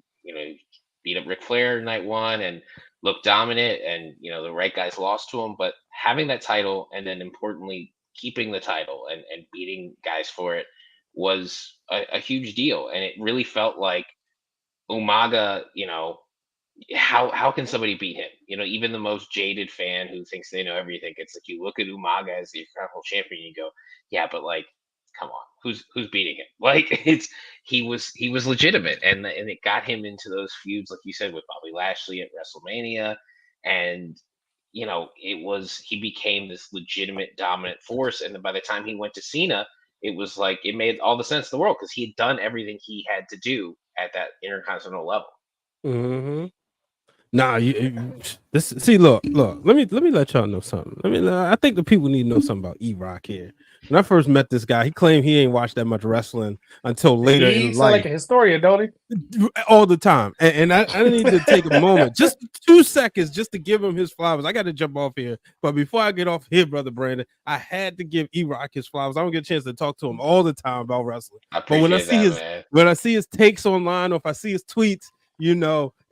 beat up Ric Flair night one and look dominant, and the right guys lost to him, but having that title and then importantly keeping the title and beating guys for it was a huge deal, and it really felt like Umaga. How can somebody beat him? Even the most jaded fan who thinks they know everything, it's like you look at Umaga as the Intercontinental Champion, and you go, yeah, but like, come on, who's beating him? Like he was legitimate, and it got him into those feuds, like you said, with Bobby Lashley at WrestleMania, and he became this legitimate dominant force, and then by the time he went to Cena, it was like it made all the sense in the world because he had done everything he had to do at that intercontinental level. Mm-hmm. Nah, see, look. Let me let y'all know something. I think the people need to know something about E-Rock here. When I first met this guy, he claimed he ain't watched that much wrestling until later in He sound life. like a historian, don't he? All the time. And I need to take a moment, just 2 seconds, just to give him his flowers. I got to jump off here. But before I get off here, Brother Brandon, I had to give E-Rock his flowers. I don't get a chance to talk to him all the time about wrestling. But when I see his takes online, or if I see his tweets,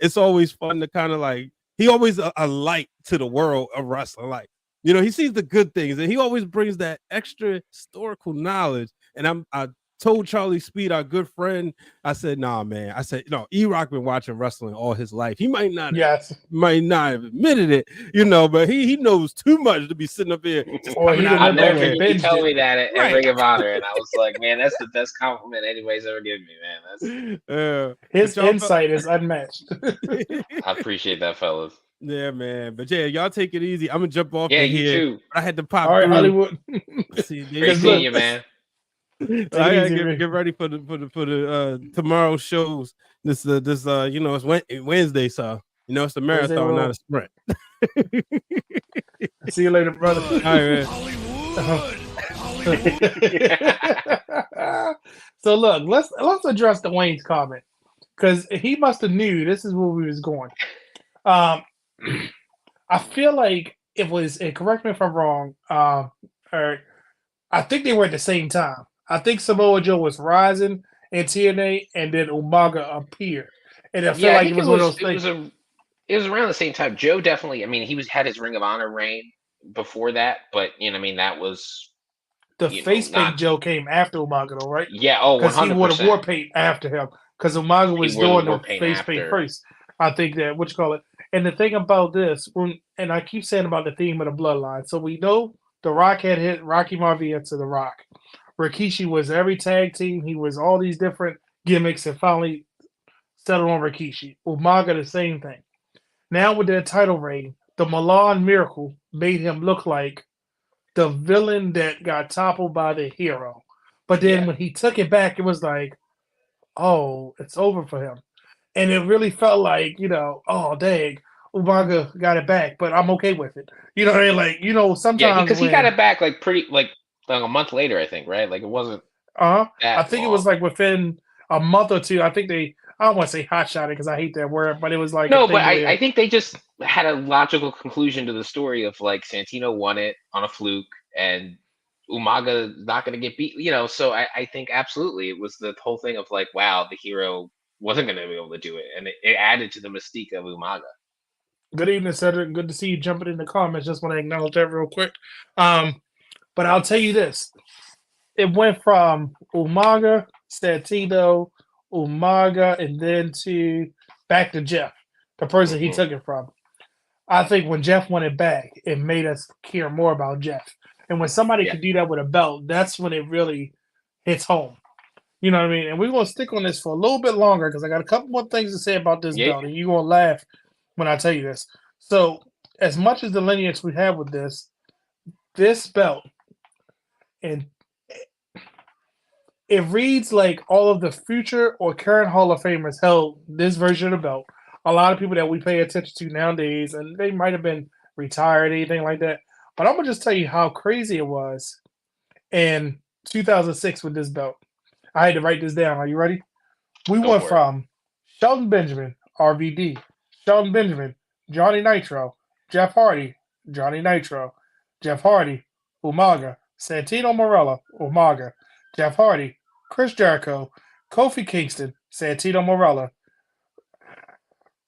it's always fun to kind of like, he always a light to the world of wrestling. Like, he sees the good things, and he always brings that extra historical knowledge. And I told Charlie Speed, our good friend, I said, nah, man. I said, no, E-Rock been watching wrestling all his life. He might not have admitted it, but he knows too much to be sitting up here. I'll never forget you told me that at Ring of Honor, and I was like, man, that's the best compliment anybody's ever given me, man. His insight is unmatched. I appreciate that, fellas. Yeah, man. But yeah, y'all take it easy. I'm gonna jump off here. You too. I had to pop. All right, Hollywood. Great seeing you, man. I gotta get ready for the tomorrow's shows. This it's Wednesday, so it's a marathon, not a sprint. See you later, brother. All right, man. So look, let's address the Wayne's comment, because he must have knew this is where we was going. I feel like it was, and correct me if I'm wrong, or I think they were at the same time. I think Samoa Joe was rising in TNA, and then Umaga appeared. And I feel like it was one of those things. It was around the same time. Joe definitely, he had his Ring of Honor reign before that, but that was the face paint. Joe came after Umaga, though, right? Yeah, because he wore the war paint after him, because Umaga was doing the face paint first. I think that And the thing about this, and I keep saying about the theme of the Bloodline, so we know The Rock had hit Rocky Maivia to The Rock. Rikishi was every tag team. He was all these different gimmicks, and finally settled on Rikishi. Umaga, the same thing. Now with their title reign, the Milan Miracle made him look like the villain that got toppled by the hero. But then when he took it back, it was like, oh, it's over for him. And it really felt like, oh, dang, Umaga got it back, but I'm okay with it. You know what I mean? Sometimes. Yeah, because he got it back like a month later, I think, right? Like it wasn't. I think it was like within a month or two. I think I don't want to say hot shot it because I hate that word, but it was like. No, but I think they just had a logical conclusion to the story of like Santino won it on a fluke and Umaga not going to get beat, So I think absolutely it was the whole thing of like, wow, the hero wasn't going to be able to do it, and it added to the mystique of Umaga. Good evening, Cedric. Good to see you jumping in the comments. Just want to acknowledge that real quick. But I'll tell you this. It went from Umaga, Santino, Umaga, and then to back to Jeff, the person he Mhm. took it from. I think when Jeff won it back, it made us care more about Jeff. And when somebody Yeah. can do that with a belt, that's when it really hits home. You know what I mean? And we're going to stick on this for a little bit longer because I got a couple more things to say about this Yeah. belt, and you're going to laugh when I tell you this. So, as much as the lineage we have with this belt, and it reads like all of the future or current Hall of Famers held this version of the belt. A lot of people that we pay attention to nowadays, and they might have been retired, anything like that. But I'm going to just tell you how crazy it was in 2006 with this belt. I had to write this down. Are you ready? We Go went for it. from Shelton Benjamin, RVD, Shelton Benjamin, Johnny Nitro, Jeff Hardy, Johnny Nitro, Jeff Hardy, Umaga, Santino Marella, Umaga, Jeff Hardy, Chris Jericho, Kofi Kingston, Santino Marella,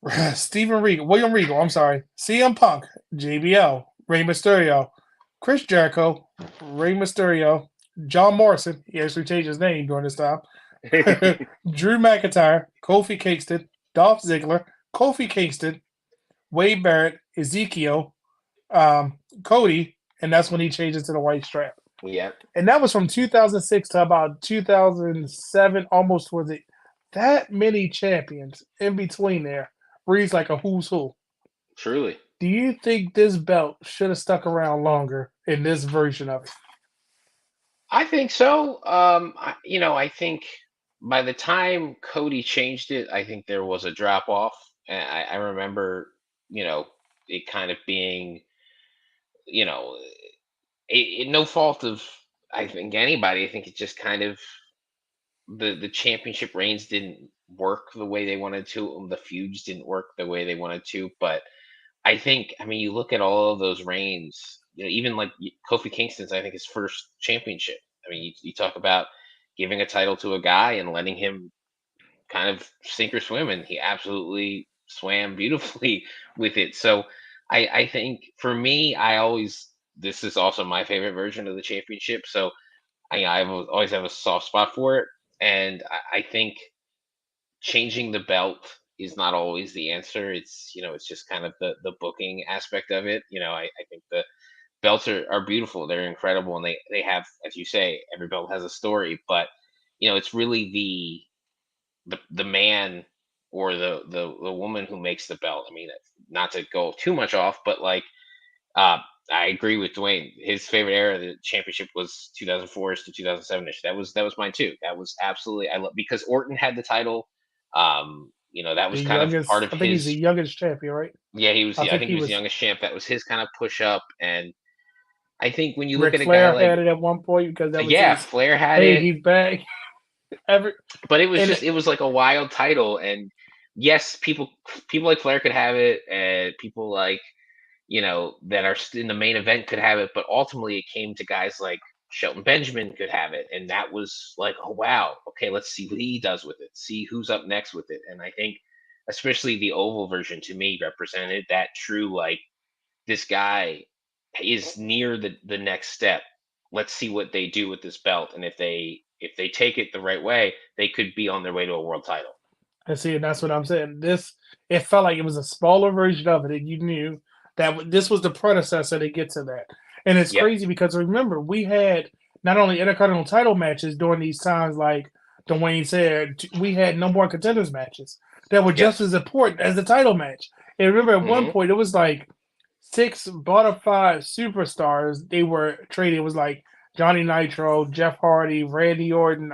William Regal, CM Punk, JBL, Rey Mysterio, Chris Jericho, Rey Mysterio, John Morrison, he actually changed his name during this time, Drew McIntyre, Kofi Kingston, Dolph Ziggler, Kofi Kingston, Wade Barrett, Ezekiel, Cody, and that's when he changed it to the white strap. Yeah. And that was from 2006 to about 2007, almost towards it. That many champions in between there reads like a who's who. Truly. Do you think this belt should have stuck around longer in this version of it? I think so. I think by the time Cody changed it, I think there was a drop off. And I remember, it kind of being, you know, no fault of, I think, anybody. I think it just kind of the championship reigns didn't work the way they wanted to. The feuds didn't work the way they wanted to. But I think, I mean, you look at all of those reigns, even like Kofi Kingston's, I think his first championship. I mean, you talk about giving a title to a guy and letting him kind of sink or swim, and he absolutely swam beautifully with it. So I think for me, this is also my favorite version of the championship. So I always have a soft spot for it. And I think changing the belt is not always the answer. It's just kind of the booking aspect of it. I think the belts are beautiful. They're incredible, and they have, as you say, every belt has a story. But it's really the man or the woman who makes the belt. I mean, not to go too much off, but like uh, I agree with Dwayne. His favorite era of the championship was 2004ish to 2007ish. That was mine too. That was absolutely, I love, because Orton had the title. That The was kind of part youngest, of I think he's the his. youngest champion, right? Yeah, he was. I I think think he he was the was. youngest champ. That was his kind of push up, and I think when you look Ric at a guy Flair like, had it at one point because that was yeah, his. Flair had Hey, it, he's back. Every but it was and just, it was like a wild title, and yes, people like Flair could have it, and people like that are in the main event could have it, but ultimately it came to guys like Shelton Benjamin could have it, and that was like, oh wow, okay, let's see what he does with it, see who's up next with it. And I think especially the oval version to me represented that true, like, this guy is near the next step. Let's see what they do with this belt, and if they take it the right way, they could be on their way to a world title. see, and that's what I'm saying. It felt like it was a smaller version of it, and you knew that this was the predecessor to get to that. And it's Yep. crazy because remember, we had not only intercontinental title matches during these times, like Dwayne said, we had number one contenders matches that were just Yes. as important as the title match. And remember, at one Hmm. point, it was like 6 bona fide superstars they were traded. It was like Johnny Nitro, Jeff Hardy, Randy Orton,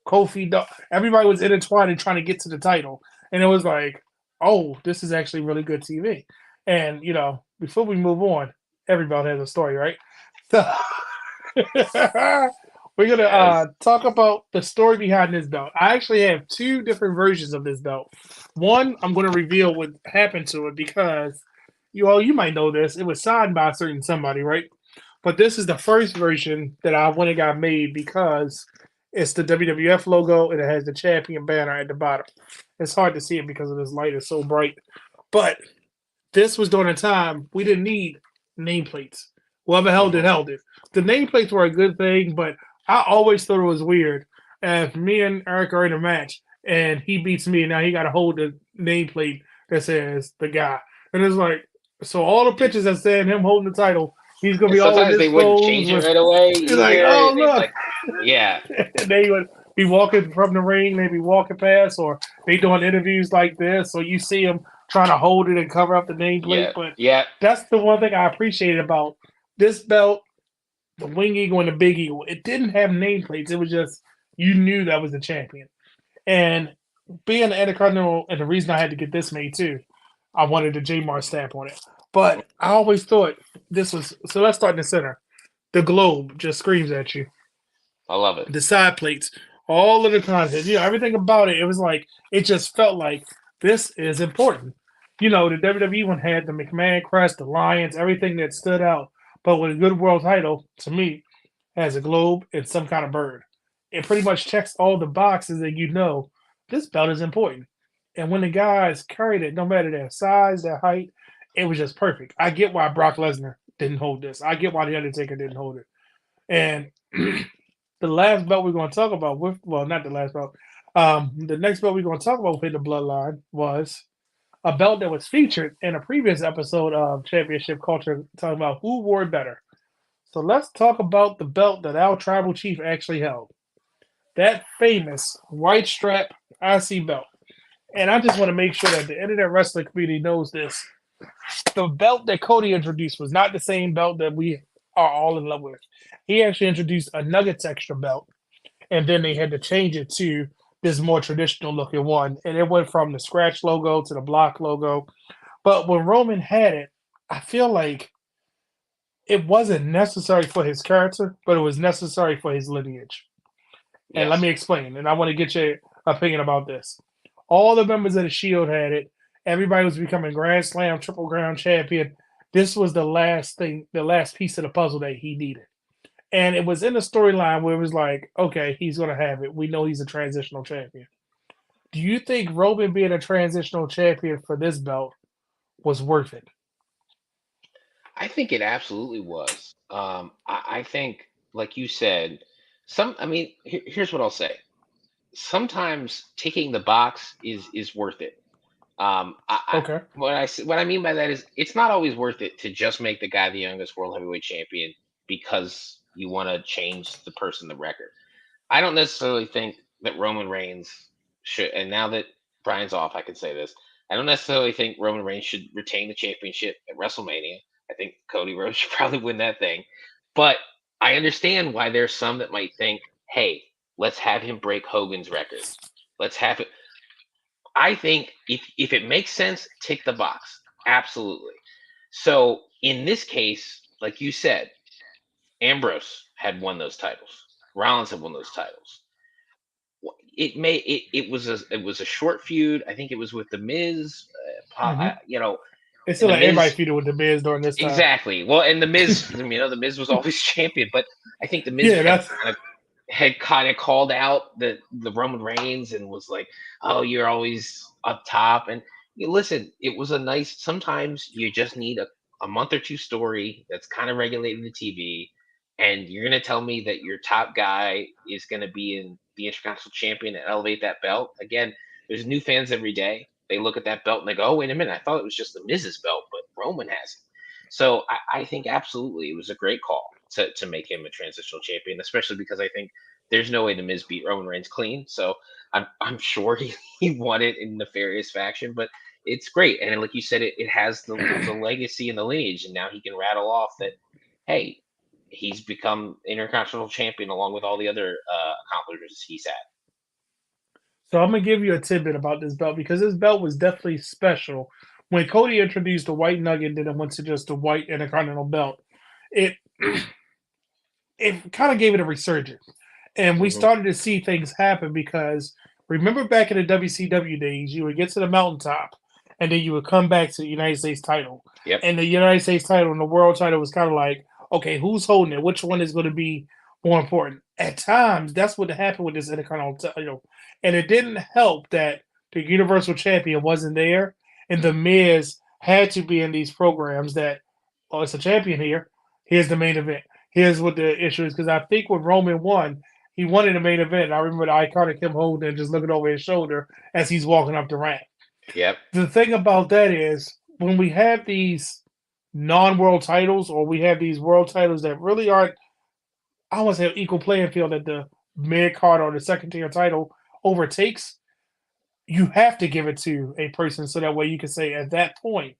Kofi. Everybody was intertwined and trying to get to the title, and it was like, oh, this is actually really good TV. And before we move on, everybody has a story, right? So we're gonna Yes. talk about the story behind this belt. I actually have 2 different versions of this belt. One, I'm going to reveal what happened to it because you might know this. It was signed by a certain somebody, right? But this is the first version that I went and got made because it's the WWF logo and it has the champion banner at the bottom. It's hard to see it because of this light is so bright. But this was during a time we didn't need nameplates. Whoever held it, held it. The nameplates were a good thing, but I always thought it was weird. If me and Eric are in a match and he beats me, and now he got to hold the nameplate that says the guy. And it's like, so all the pictures that said him holding the title, he's going to And be all in sometimes this they wouldn't pose. change it right away He's either. like, oh, They'd be look. like, yeah. And they would be walking from the ring, they be walking past, or they doing interviews like this, so you see them trying to hold it and cover up the nameplate. But that's the one thing I appreciated about this belt, the Wing Eagle and the Big Eagle. It didn't have nameplates. It was just you knew that was the champion. And being the Intercontinental, and the reason I had to get this made too, I wanted the J Mar stamp on it. But I always thought this was so. Let's start in the center. The globe just screams at you. I love it. The side plates, all of the content, everything about it. It was like it just felt like this is important. The WWE one had the McMahon crest, the Lions, everything that stood out. But with a good world title, to me, has a globe and some kind of bird. It pretty much checks all the boxes that this belt is important. And when the guys carried it, no matter their size, their height, it was just perfect. I get why Brock Lesnar didn't hold this. I get why The Undertaker didn't hold it. And the last belt we're going to talk about not the last belt. The next belt we're going to talk about within the Bloodline was a belt that was featured in a previous episode of Championship Culture, talking about who wore it better. So let's talk about the belt that our tribal chief actually held. That famous Whitestrap IC belt. And I just want to make sure that the internet wrestling community knows this. The belt that Cody introduced was not the same belt that we are all in love with. He actually introduced a Nuggets extra belt, and then they had to change it to this more traditional looking one. And it went from the scratch logo to the block logo. But when Roman had it, I feel like it wasn't necessary for his character, but it was necessary for his lineage. And let me explain, and I want to get your opinion about this. All the members of the Shield had it. Everybody was becoming Grand Slam, Triple Crown champion. This was the last piece of the puzzle that he needed. And it was in the storyline where it was like, okay, he's going to have it. We know he's a transitional champion. Do you think Roman being a transitional champion for this belt was worth it? I think it absolutely was. I think, like you said, here's what I'll say. Sometimes ticking the box is worth it. Okay. What I mean by that is it's not always worth it to just make the guy the youngest world heavyweight champion because you want to change the person, the record. I don't necessarily think that Roman Reigns should, and now that Brian's off, I can say this. I don't necessarily think Roman Reigns should retain the championship at WrestleMania. I think Cody Rhodes should probably win that thing. But I understand why there's some that might think, hey, let's have him break Hogan's record. Let's have it. I think if it makes sense, tick the box. Absolutely. So in this case, like you said, Ambrose had won those titles. Rollins had won those titles. It was a short feud. I think it was with the Miz. It's still like everybody feuded with the Miz during this time. Exactly. Well, and the Miz, the Miz was always champion, but I think the Miz had kind of called out the Roman Reigns and was like, "Oh, you're always up top." And listen, it was a nice. Sometimes you just need a month or two story that's kind of regulating the TV, and you're gonna tell me that your top guy is gonna be in the Intercontinental Champion and elevate that belt again. There's new fans every day. They look at that belt and they go, "Oh, wait a minute! I thought it was just the Miz's belt, but Roman has it." So I think absolutely it was a great call to make him a transitional champion, especially because I think there's no way the Miz beat Roman Reigns clean. So I'm sure he won it in nefarious fashion, but it's great. And like you said, it has the legacy and the lineage, and now he can rattle off that, hey, he's become Intercontinental Champion along with all the other accomplishments he's had. So I'm gonna give you a tidbit about this belt because this belt was definitely special. When Cody introduced the white nugget, then it went to just the white Intercontinental belt. It kind of gave it a resurgence, and we started to see things happen because remember back in the WCW days, you would get to the mountaintop, and then you would come back to the United States title. Yep. And the United States title and the world title was kind of like, okay, who's holding it? Which one is going to be more important? At times, that's what happened with this Intercontinental title. And it didn't help that the Universal Champion wasn't there, and the Miz had to be in these programs that, oh, it's a champion here. Here's the main event. Here's what the issue is. Because I think when Roman won, he won in the main event. I remember the iconic him holding and just looking over his shoulder as he's walking up the ramp. Yep. The thing about that is when we have these non-world titles or we have these world titles that really aren't, I don't want to say equal playing field that the mid card or the second tier title overtakes, you have to give it to a person so that way you can say at that point,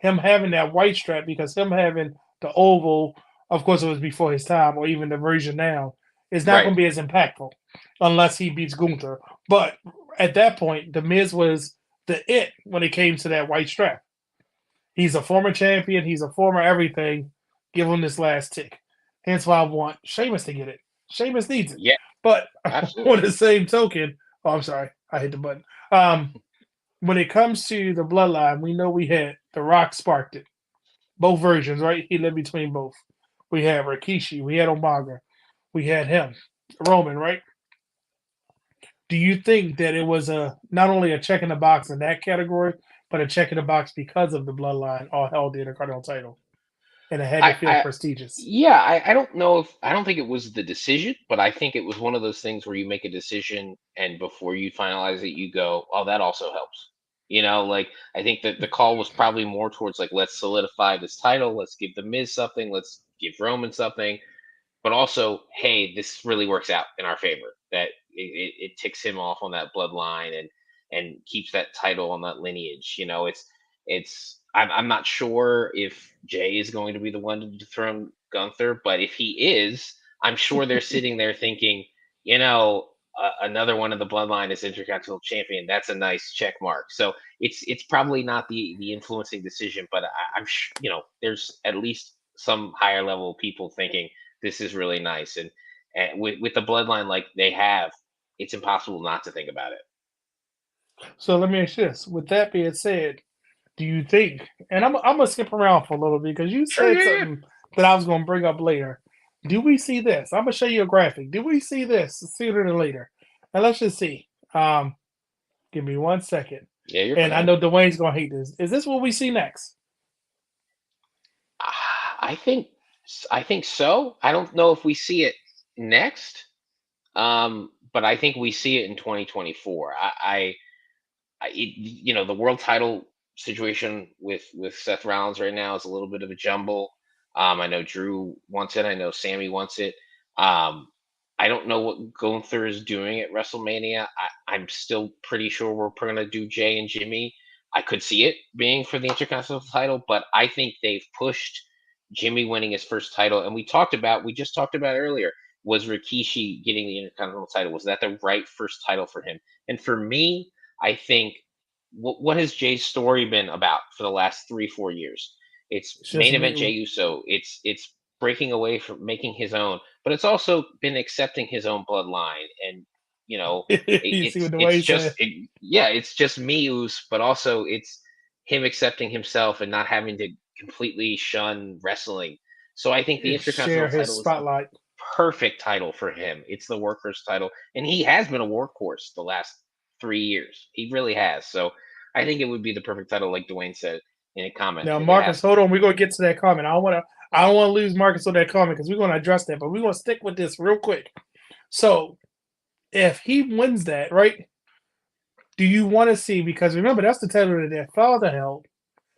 him having that white strap, because him having the oval, of course it was before his time, or even the version now, is not Right. going to be as impactful unless he beats Gunther. But at that point, the Miz was the it when it came to that white strap. He's a former champion. He's a former everything. Give him this last tick. Hence why I want Sheamus to get it. Sheamus needs it. Yeah. But Absolutely. on the same token, oh, I'm sorry, I hit the button. When it comes to the bloodline, we know we had The Rock sparked it. Both versions, right? He lived between both. We had Rikishi, we had Umaga, we had him, Roman, right? Do you think that it was a not only a check in the box in that category, but a check in the box because of the bloodline all held the Intercontinental title, and it had to feel I prestigious? Yeah, I don't know if I don't think it was the decision, but I think it was one of those things where you make a decision and before you finalize it, you go, "Oh, that also helps." Like I think that the call was probably more towards like, let's solidify this title, let's give the Miz something, let's give Roman something, but also, hey, this really works out in our favor. That it ticks him off on that bloodline and keeps that title on that lineage. I'm not sure if Jay is going to be the one to dethrone Gunther, but if he is, I'm sure they're sitting there thinking, another one of the bloodline is Intercontinental Champion. That's a nice check mark. So it's probably not the influencing decision, but I'm sure there's at least some higher level people thinking this is really nice, and with the bloodline like they have, it's impossible not to think about it. So let me ask you this. With that being said, do you think, and I'm going to skip around for a little bit because you Sure, said yeah, yeah. something that I was going to bring up later. Do we see this? I'm going to show you a graphic. Do we see this sooner than later? And let's just see. Give me 1 second. Yeah, you're And I fine. know Dwayne's going to hate this. Is this what we see next? I think so. I don't know if we see it next, but I think we see it in 2024. The world title situation with Seth Rollins right now is a little bit of a jumble. I know Drew wants it. I know Sammy wants it. I don't know what Gunther is doing at WrestleMania. I'm still pretty sure we're going to do Jay and Jimmy. I could see it being for the Intercontinental title, but I think they've pushed Jimmy winning his first title. And we just talked about earlier, was Rikishi getting the Intercontinental title? Was that the right first title for him? And for me, I think what has Jay's story been about for the last 3-4 years? It's It's just main event me. Jay Uso. It's breaking away from making his own, but it's also been accepting his own bloodline. And You see what it's Dwayne just said? it's just me, Us, but also it's him accepting himself and not having to completely shun wrestling. So I think the Share Intercontinental his title is the spotlight. perfect title for him. It's the workhorse title, and he has been a workhorse the last 3 years. He really has. So I think it would be the perfect title, like Dwayne said in a comment. Now, If it Marcus, has to hold be. on. We're gonna get to that comment. I don't want to lose Marcus on that comment because we're gonna address that, but we're gonna stick with this real quick. So, if he wins that, right? Do you want to see? Because remember, that's the title that their father held,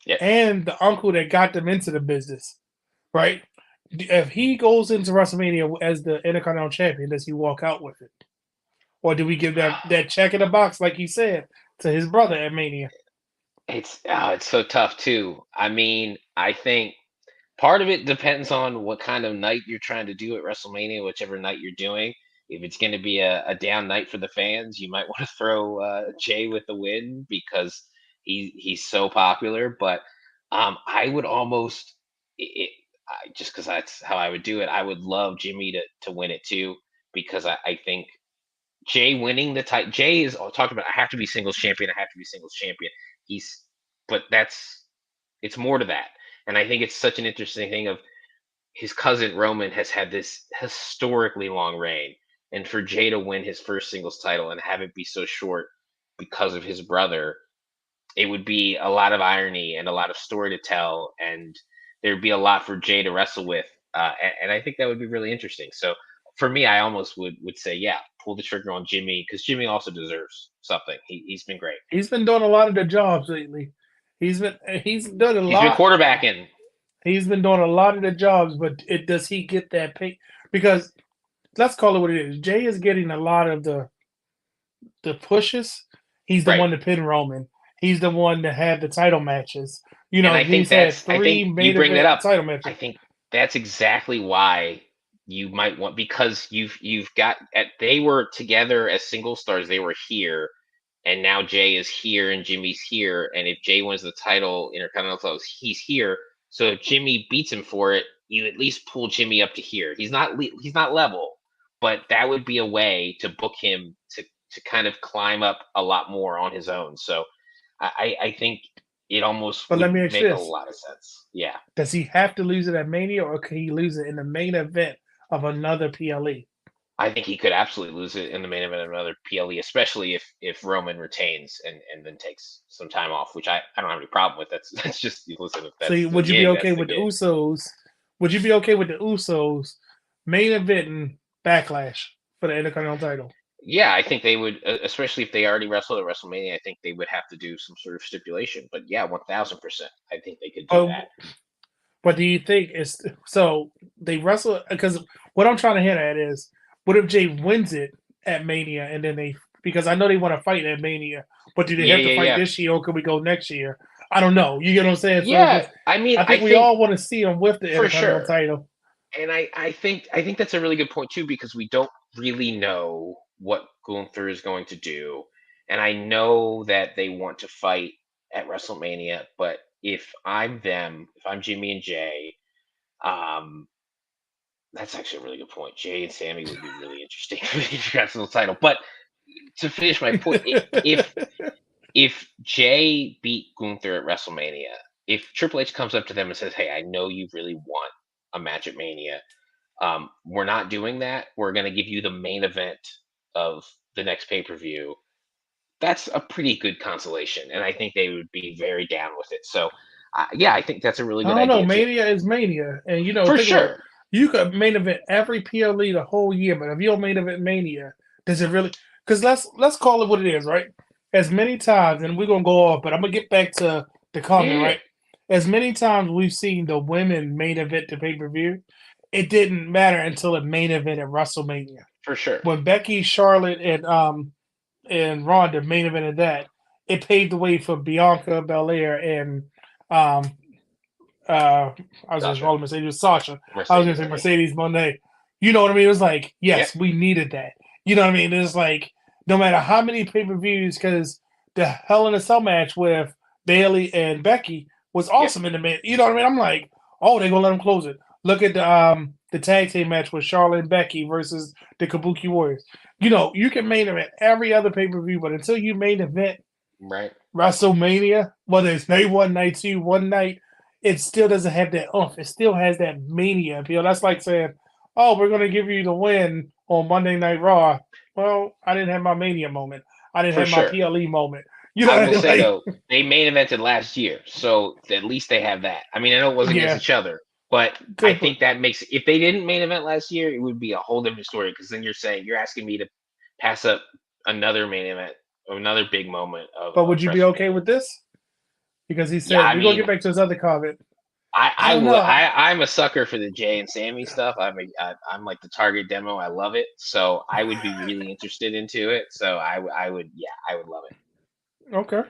Yeah. and the uncle that got them into the business, right? If he goes into WrestleMania as the Intercontinental Champion, does he walk out with it, or do we give that check in the box, like he said, to his brother at Mania? It's so tough too. I mean, I think part of it depends on what kind of night you're trying to do at WrestleMania, whichever night you're doing. If it's going to be a down night for the fans, you might want to throw Jay with the win because he's so popular. But I would almost just because that's how I would do it. I would love Jimmy to win it too because I think Jay winning the title. Jay is talked about. I have to be singles champion. I have to be singles champion. He's, but it's more to that. And I think it's such an interesting thing of his cousin Roman has had this historically long reign, and for Jay to win his first singles title and have it be so short because of his brother, it would be a lot of irony and a lot of story to tell, and there'd be a lot for Jay to wrestle with, and I think that would be really interesting. So for me, I almost would say, yeah, pull the trigger on Jimmy, because Jimmy also deserves something. He's been great. He's been doing a lot of the jobs lately. He's done a He's been lot. quarterbacking. He's been doing a lot of the jobs, but does he get that pay? Because let's call it what it is. Jay is getting a lot of the pushes. He's the Right. one to pin Roman. He's the one to have the title matches. You And know, I think he's had that's I 3 think you main bring that event up. title matches. I think that's exactly why you might want, because you've got they were together as single stars. They were here, and now Jay is here and Jimmy's here. And if Jay wins the title, Intercontinental, he's here. So if Jimmy beats him for it, you at least pull Jimmy up to here. He's not level, but that would be a way to book him to kind of climb up a lot more on his own. So I think it almost But would let me ask you make a this. lot of sense. Yeah. Does he have to lose it at Mania, or can he lose it in the main event of another PLE? I think he could absolutely lose it in the main event of another PLE, especially if Roman retains and then takes some time off, which I don't have any problem with. That's just, listen, if that's So the would you be gig, okay that's the with the gig. Usos? Would you be okay with the Usos main eventing Backlash for the Intercontinental title? Yeah, I think they would, especially if they already wrestled at WrestleMania. I think they would have to do some sort of stipulation. But yeah, 1000%. I think they could do Oh, that. but do you think it's so they wrestle? Because what I'm trying to hit at is, what if Jay wins it at Mania, and then because I know they want to fight at Mania, but do they Yeah, have to yeah, fight yeah. this year, or could we go next year? I don't know. You get what I'm saying? So Yeah, I mean, I think we all want to see him with the for Intercontinental sure. title. And I think that's a really good point too, because we don't really know what Gunther is going to do. And I know that they want to fight at WrestleMania, but if I'm Jimmy and Jay, um, that's actually a really good point. Jay and Sammy would be really interesting for the Intercontinental title. But to finish my point, if Jay beat Gunther at WrestleMania, if Triple H comes up to them and says, "Hey, I know you really want a match at Mania. We're not doing that. We're going to give you the main event of the next pay-per-view." That's a pretty good consolation, and I think they would be very down with it. So, yeah, I think that's a really I good don't know. idea too. Mania is Mania, and For think about it. sure. You could main event every PLE the whole year, but if you don't main event Mania, does it really? Because let's call it what it is, right? As many times, and we're gonna go off, but I'm gonna get back to the comment, Yeah, right? As many times we've seen the women main event to pay per view, it didn't matter until it main event at WrestleMania. for sure. When Becky, Charlotte, and Ronda main evented that, it paved the way for Bianca Belair and um I was just Sasha. rolling Mercedes Sasha. I was Mercedes, gonna say yeah. Mercedes Monet. You know what I mean? It was like, yes, Yep. we needed that. You know what I mean? It's like no matter how many pay-per-views, because the Hell in a Cell match with Bailey and Becky was awesome in the main. You know what I mean? I'm like, oh, they're gonna let them close it. Look at the tag team match with Charlotte and Becky versus the Kabuki Warriors. You know, you can main event every other pay-per-view, but until you main event Right. WrestleMania, whether it's night 1, night 2, one night, it still doesn't have that oomph. It still has that mania appeal. That's like saying, "Oh, we're going to give you the win on Monday Night Raw." Well, I didn't have my mania moment. I didn't For have my sure. PLE moment. You I know, will say like, though, they main evented last year, so at least they have that. I mean, I know it was against yeah, each other, but I good. think that makes, if they didn't main event last year, it would be a whole different story. Because then you're asking me to pass up another main event or another big moment of But would you be okay WrestleMania. with this? Because he Yeah, said I we're gonna mean, get back to his other comment. I I I don't would know. I'm a sucker for the Jay and Sammy stuff. I'm like the Target demo. I love it. So I would be really interested into it. So I would, yeah, I would love it. Okay.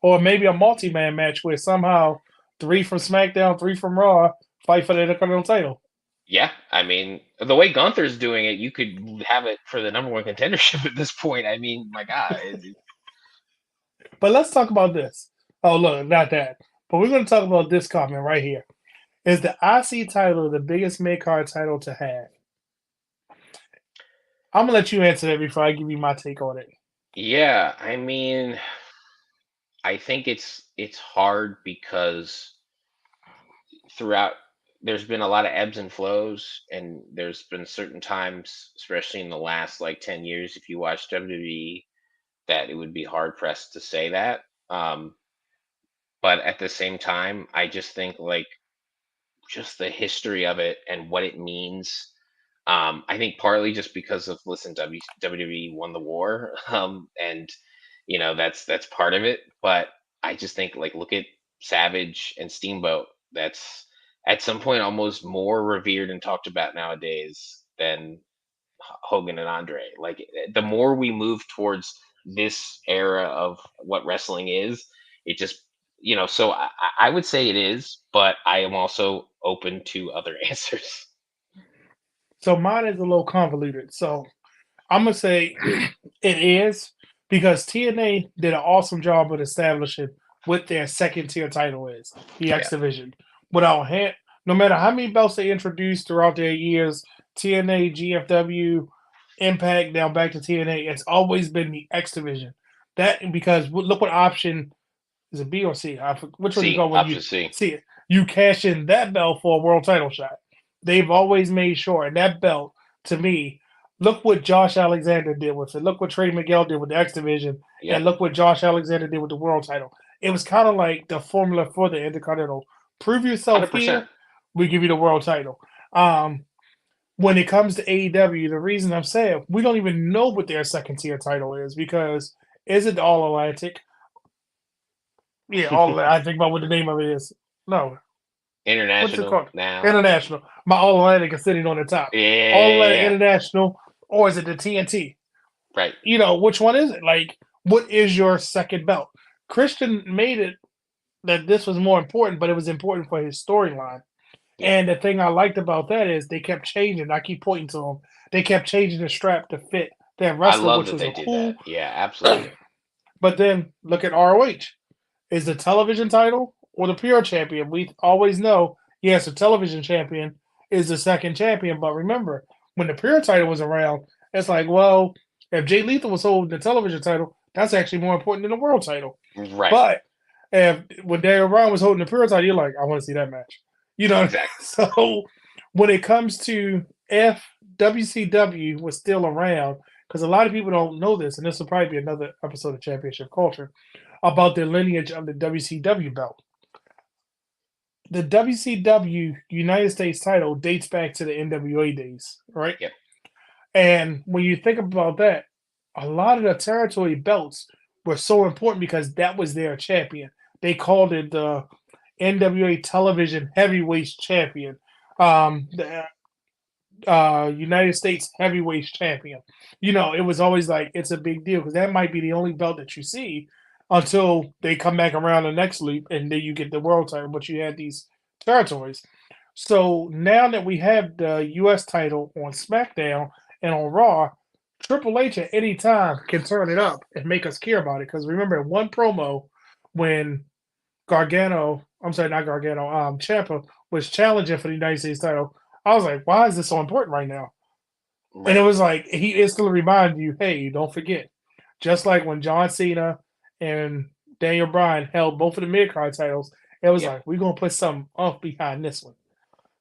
Or maybe a multi-man match where somehow 3 from SmackDown, 3 from Raw fight for the Intercontinental title. Yeah, I mean, the way Gunther's doing it, you could have it for the number one contendership at this point. I mean, my God. But let's talk about this. Oh, look, not that. But we're going to talk about this comment right here. Is the IC title the biggest mid-card title to have? I'm going to let you answer that before I give you my take on it. Yeah, I mean, I think it's hard because throughout there's been a lot of ebbs and flows, and there's been certain times, especially in the last like 10 years, if you watch WWE, that it would be hard pressed to say that. but at the same time, I just think like just the history of it and what it means. I think partly just because of listen, WWE won the war, and that's part of it. But I just think like look at Savage and Steamboat. That's at some point almost more revered and talked about nowadays than Hogan and Andre. Like the more we move towards this era of what wrestling is, it just So I would say it is, but I am also open to other answers. So mine is a little convoluted. So I'm gonna say it is because TNA did an awesome job of establishing what their second tier title is, the X Yeah. Division. Without hand, no matter how many belts they introduced throughout their years, TNA, GFW, Impact, now back to TNA, it's always been the X Division. That because look what option is it B or C? Which one you C, go when you option C. see it? You cash in that belt for a world title shot. They've always made sure, and that belt to me, look what Josh Alexander did with it. Look what Trey Miguel did with the X Division, Yep. and look what Josh Alexander did with the world title. It was kind of like the formula for the Intercontinental. Prove yourself 100%. here, we give you the world title. When it comes to AEW, the reason I'm saying we don't even know what their second tier title is because is it the All Atlantic? Yeah, all I think about what the name of it is. No, what's it International called? now. International. My All Atlantic is sitting on the top. Yeah. All Atlantic International, or is it the TNT? Right. Which one is it? Like, what is your second belt? Christian made it that this was more important, but it was important for his storyline. Yeah. And the thing I liked about that is they kept changing. I keep pointing to them. They kept changing the strap to fit that I wrestler, love which that was they a did cool. that. Yeah, absolutely. But then look at ROH. Is the television title or the pure champion? We always know, yes, the television champion is the second champion. But remember, when the pure title was around, it's like, well, if Jay Lethal was holding the television title, that's actually more important than the world title. Right. But when Daniel Bryan was holding the pure title, you're like, I want to see that match. Exactly. So when it comes to if WCW was still around, because a lot of people don't know this, and this will probably be another episode of Championship Culture about the lineage of the WCW belt. The WCW United States title dates back to the NWA days, right? Yep. And when you think about that, a lot of the territory belts were so important because that was their champion. They called it the NWA Television Heavyweight Champion, the United States Heavyweight Champion. It was always like it's a big deal because that might be the only belt that you see until they come back around the next loop and then you get the world title, but you had these territories. So now that we have the U.S. title on SmackDown and on Raw, Triple H at any time can turn it up and make us care about it. Because remember, one promo when Gargano, I'm sorry, not Gargano, Ciampa was challenging for the United States title. I was like, why is this so important right now? Right. And it was like he instantly reminded you, hey, don't forget. Just like when John Cena and Daniel Bryan held both of the mid-card titles, it was like, we're going to put something off behind this one.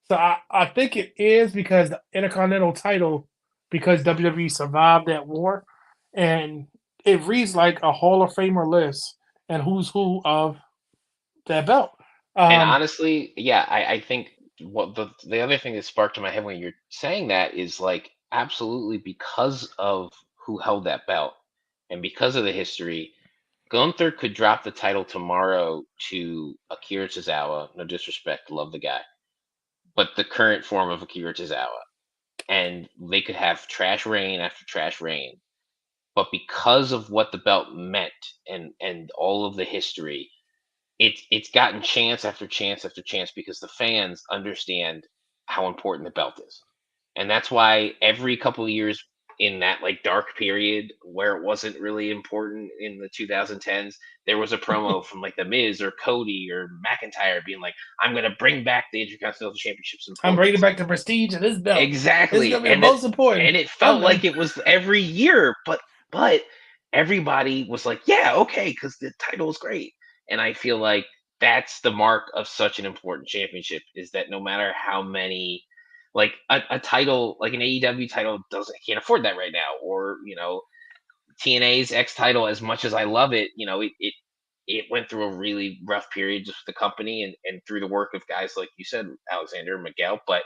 So I think it is because the Intercontinental title, because WWE survived that war, and it reads like a Hall of Famer list and who's who of that belt. And honestly, yeah, I think what the other thing that sparked in my head when you're saying that is like absolutely because of who held that belt and because of the history, Gunther could drop the title tomorrow to Akira Tozawa. No disrespect, love the guy, but the current form of Akira Tozawa, and they could have trash reign after trash reign. But because of what the belt meant and all of the history, it's gotten chance after chance after chance because the fans understand how important the belt is. And that's why every couple of years in that like dark period where it wasn't really important in the 2010s, there was a promo from like the Miz or Cody or McIntyre being like, I'm gonna bring back the Intercontinental Championships. I'm bringing back the prestige of this belt. Exactly. It's gonna be the most important. And it felt like it was every year, but everybody was like, yeah, okay, because the title is great. And I feel like that's the mark of such an important championship is that no matter how many, like a title, like an AEW title can't afford that right now. Or, TNA's X title, as much as I love it, it went through a really rough period just with the company and through the work of guys like you said, Alexander Miguel. But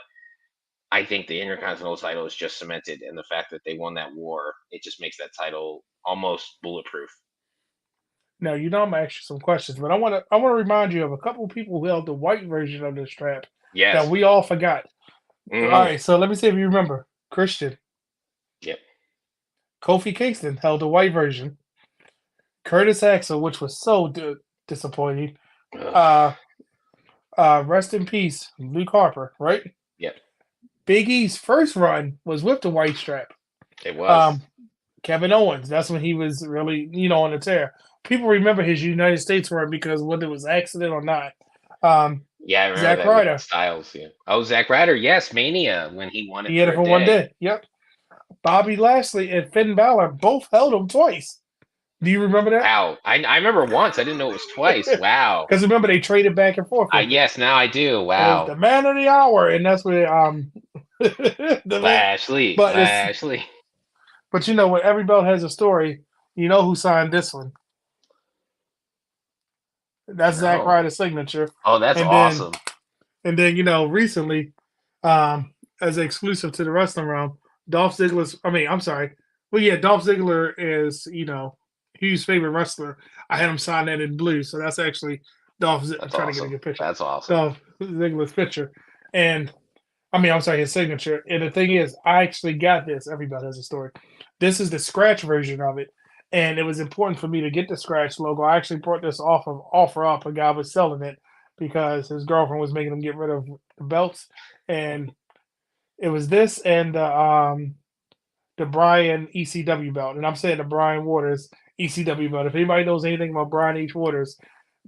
I think the Intercontinental title is just cemented, and the fact that they won that war, it just makes that title almost bulletproof. Now I'm gonna ask you some questions, but I want to remind you of a couple of people who held the white version of the strap Yes. that we all forgot. Mhm. All right, so let me see if you remember. Christian. Yep. Kofi Kingston held the white version. Curtis Axel, which was so disappointing. Ugh. Rest in peace, Luke Harper, right? Yep. Big E's first run was with the white strap. It was. Kevin Owens, that's when he was really, on the tear. People remember his United States run because whether it was accident or not. Yeah, I remember Zack that with Ryder. Styles. Yeah. Oh, Zack Ryder. Yes, Mania when he won it. He had it for one day. Yep. Bobby Lashley and Finn Balor both held him twice. Do you remember that? Wow. I remember once. I didn't know it was twice. Wow. Because remember they traded back and forth. Yes, now I do. It was Wow. the man of the hour, and that's where Lashley. But Lashley. But when every belt has a story, you know who signed this one? That's Zack No. Ryder's signature. Oh, that's And awesome. And then recently, as an exclusive to the wrestling realm, Dolph Ziggler's. Dolph Ziggler is Hugh's favorite wrestler. I had him sign that in blue, so that's actually Dolph Ziggler. That's trying awesome. to get a good picture. That's awesome. Dolph Ziggler's picture, and his signature. And the thing is, I actually got this. Everybody has a story. This is the scratch version of it, and it was important for me to get the scratch logo. I actually brought this off of Offer Up. A guy was selling it because his girlfriend was making him get rid of the belts, and it was this and the Brian ECW belt. And I'm saying the Brian Waters ECW belt. If anybody knows anything about Brian H. Waters,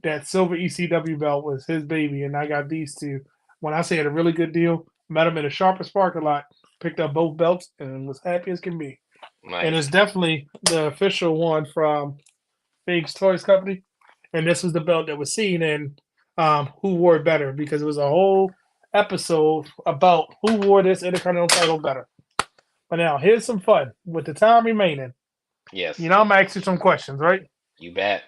that silver ECW belt was his baby, and I got these two. When I say a really good deal, met him in the Sharpest parking lot, picked up both belts, and was happy as can be. Nice. And it's definitely the official one from Big's Toys Company. And this was the belt that was seen in Who Wore It Better, because it was a whole episode about who wore this Intercontinental title better. But now, here's some fun. With the time remaining, Yes. I'm going to ask you some questions, right? You bet.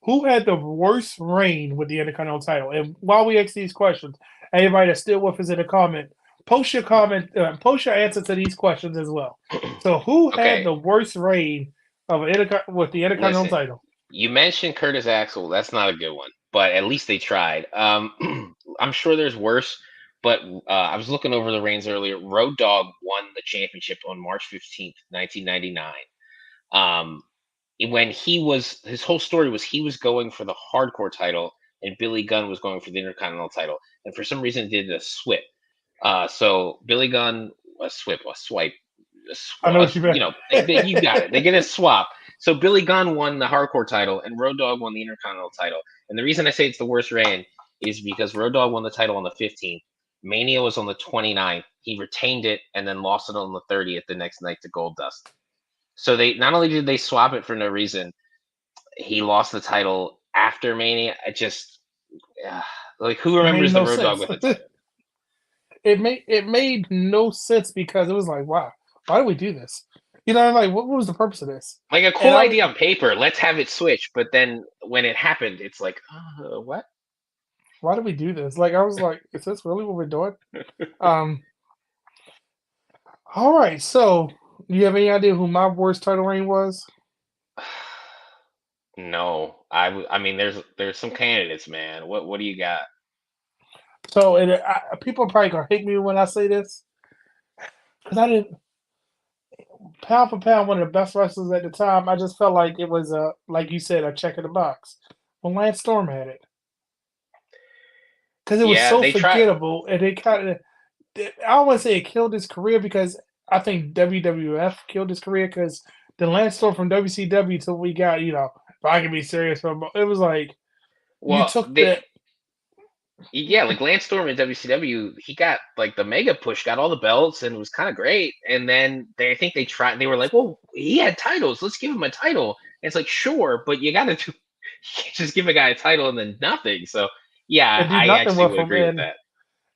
Who had the worst reign with the Intercontinental title? And while we ask these questions, everybody that's still with us in the comment, post your answer to these questions as well. So, who had the worst reign of with the Intercontinental title? You mentioned Curtis Axel. That's not a good one, but at least they tried. I'm sure there's worse, but I was looking over the reigns earlier. Road Dogg won the championship on March 15th, 1999. When his whole story was he was going for the hardcore title and Billy Gunn was going for the Intercontinental title, and for some reason did a swip. So Billy Gunn a swipe. I know what you meant. You got it. They get a swap. So Billy Gunn won the hardcore title and Road Dogg won the Intercontinental title. And the reason I say it's the worst reign is because Road Dogg won the title on the 15th. Mania was on the 29th. He retained it and then lost it on the 30th the next night to Goldust. So they not only did they swap it for no reason, he lost the title after Mania. I just who remembers the Road Dogg with the title? It made no sense because it was like, wow, why do we do this? What was the purpose of this? Like a cool idea on paper, let's have it switch. But then when it happened, it's like, what? Why do we do this? I was like, is this really what we're doing? All right, so do you have any idea who my worst title reign was? No, I mean, there's some candidates, man. What do you got? So people are probably gonna hate me when I say this because I didn't. Pound for pound, one of the best wrestlers at the time. I just felt like it was like you said, a check in the box. When Lance Storm had it, because it was so forgettable, and it kind of. I don't want to say it killed his career because I think WWF killed his career because the Lance Storm from WCW till we got if I can be serious, it was like you took that. Yeah, like Lance Storm in WCW, he got the mega push, got all the belts, and it was kind of great. And then I think they were like, well, he had titles, let's give him a title. And it's like, sure, but you can't just give a guy a title and then nothing. So yeah, I actually would agree with that.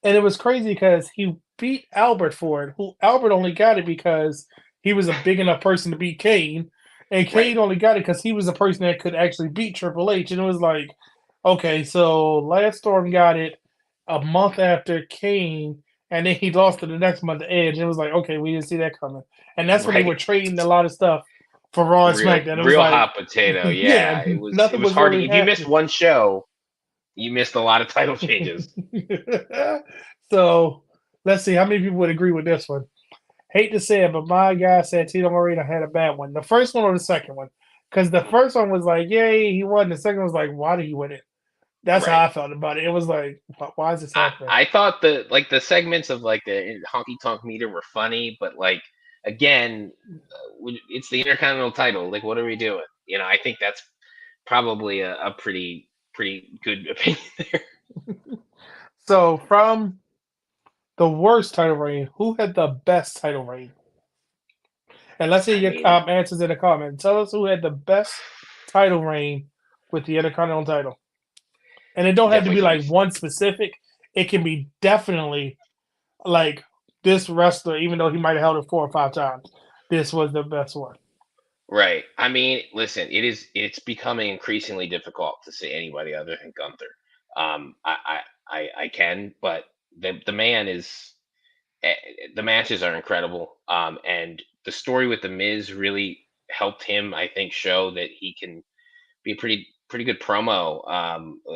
And it was crazy because he beat Albert for it. Albert only got it because he was a big enough person to beat Kane. And Right. Kane only got it because he was the person that could actually beat Triple H. And it was like, okay, so Lance Storm got it a month after Kane, and then he lost to the next month to Edge. It was like, okay, we didn't see that coming. And that's when they Right. were trading a lot of stuff for Raw and SmackDown. It was Real like, hot potato. yeah, Yeah, it was nothing was hard to, really if you missed happening. one show, you missed a lot of title changes. So let's see how many people would agree with this one. Hate to say it, but my guy said Tito Moreno had a bad one. The first one or the second one? Because the first one was like, yay, he won. The second one was like, why did he win it? That's how Right. I felt about it. It was like, why is this happening? I thought the segments of like the honky tonk meter were funny, but like again, it's the Intercontinental title. Like, what are we doing? You know, I think that's probably a pretty good opinion there. So from the worst title reign, who had the best title reign? And let's hear I your mean, answers in the comments. Tell us who had the best title reign with the Intercontinental title. And it don't have to be definitely like could one specific. It can be definitely like this wrestler, even though he might have held it 4 or 5 times. This was the best one. right. I mean, listen, it's becoming increasingly difficult to say anybody other than Gunther. I can, but the man is the matches are incredible. And the story with the Miz really helped him, I think, show that he can be a pretty good promo.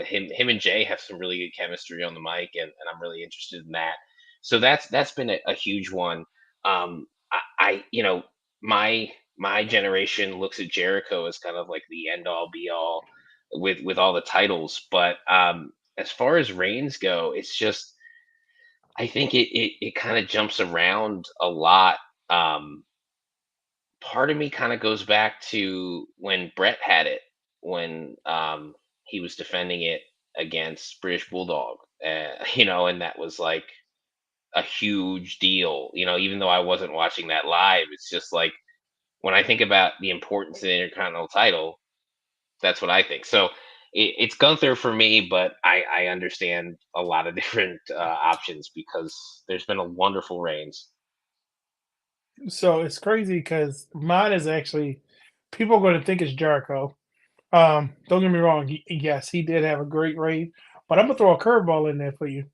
Him and Jay have some really good chemistry on the mic, and I'm really interested in that. So that's been a huge one. I you know my generation looks at Jericho as kind of like the end all be all with all the titles, but as far as reigns go, it's just I think it kind of jumps around a lot. Um, Part of me kind of goes back to when Brett had it, when he was defending it against British Bulldog, and that was like a huge deal. Even though I wasn't watching that live, it's just like when I think about the importance of the Intercontinental title, that's what I think. So it's Gunther for me, but I understand a lot of different options because there's been a wonderful reigns. So it's crazy because mine is actually people are going to think it's Jericho. Don't get me wrong. Yes, he did have a great reign, but I'm gonna throw a curveball in there for you.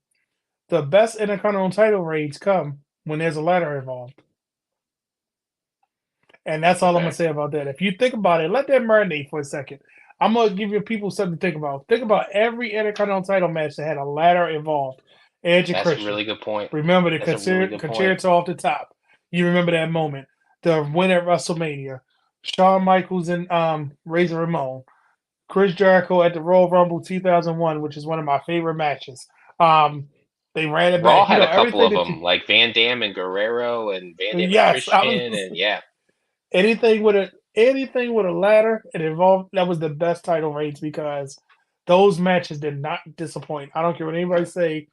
The best Intercontinental title reigns come when there's a ladder involved, and that's all I'm gonna Okay, say about that. If you think about it, let that marinate for a second. I'm gonna give you people something to think about. Think about every Intercontinental title match that had a ladder involved. Edge and that's a Christian. really good point. Remember the That's a really good point. concerto off the top. You remember that moment. The win at WrestleMania. Shawn Michaels and Razor Ramon. Chris Jericho at the Royal Rumble 2001, which is one of my favorite matches. Um, they ran it Raw back. had a couple Everything of that you. them, like Van Dam and Guerrero, and Van Dam and Yes, I Christian, was and yeah, anything with a ladder it involved. That was the best title reigns because those matches did not disappoint. I don't care what anybody say.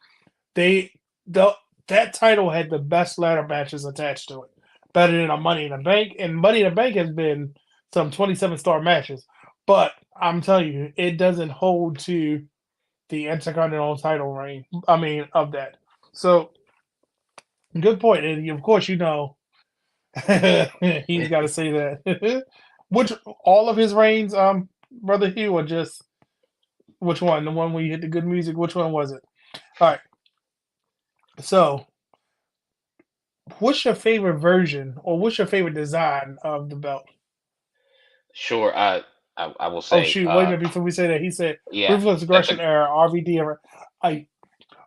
They the that title had the best ladder matches attached to it, better than a Money in the Bank. And Money in the Bank has been some 27-star matches, but I'm telling you, it doesn't hold to the Intercontinental title reign. I mean, of that. So good point. And of course, he's got to say that. Which all of his reigns, brother Hugh, or just which one? The one where you hit the good music. Which one was it? All right. So what's your favorite version or what's your favorite design of the belt? sure. I will Oh say, shoot, wait a minute before we say that. He said yeah, Ruthless that's Aggression era, RVD era. I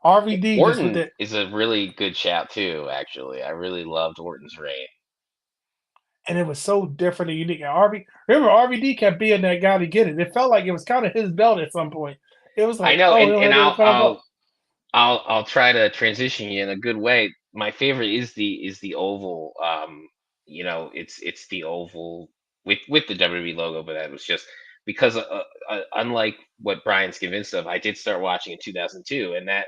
RVD just with Orton it, is a really good shout too. Actually, I really loved Orton's reign. and it was so different and unique. And remember RVD kept being that guy to get it. It felt like it was kind of his belt at some point. It was I like, know, oh, and he'll and have the kind of belt. I'll try to transition you in a good way. My favorite is the oval. It's the oval with the WWE logo, but that was just because unlike what Brian's convinced of, I did start watching in 2002, and that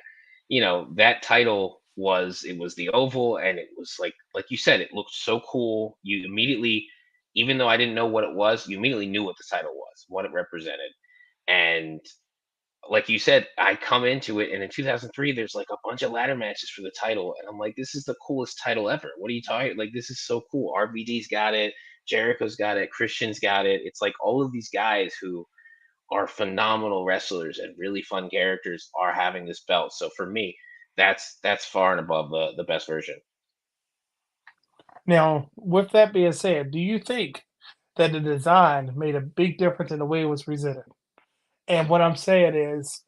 title was the oval, and it was like you said, it looked so cool. You immediately, even though I didn't know what it was, you immediately knew what the title was, what it represented, and like you said, I come into it, and in 2003, there's like a bunch of ladder matches for the title, and I'm like, this is the coolest title ever. What are you talking? Like, this is so cool. RVD's got it, Jericho's got it, Christian's got it. It's like all of these guys who are phenomenal wrestlers and really fun characters are having this belt. So for me, that's far and above the best version. Now, with that being said, do you think that the design made a big difference in the way it was presented? And what I'm saying is,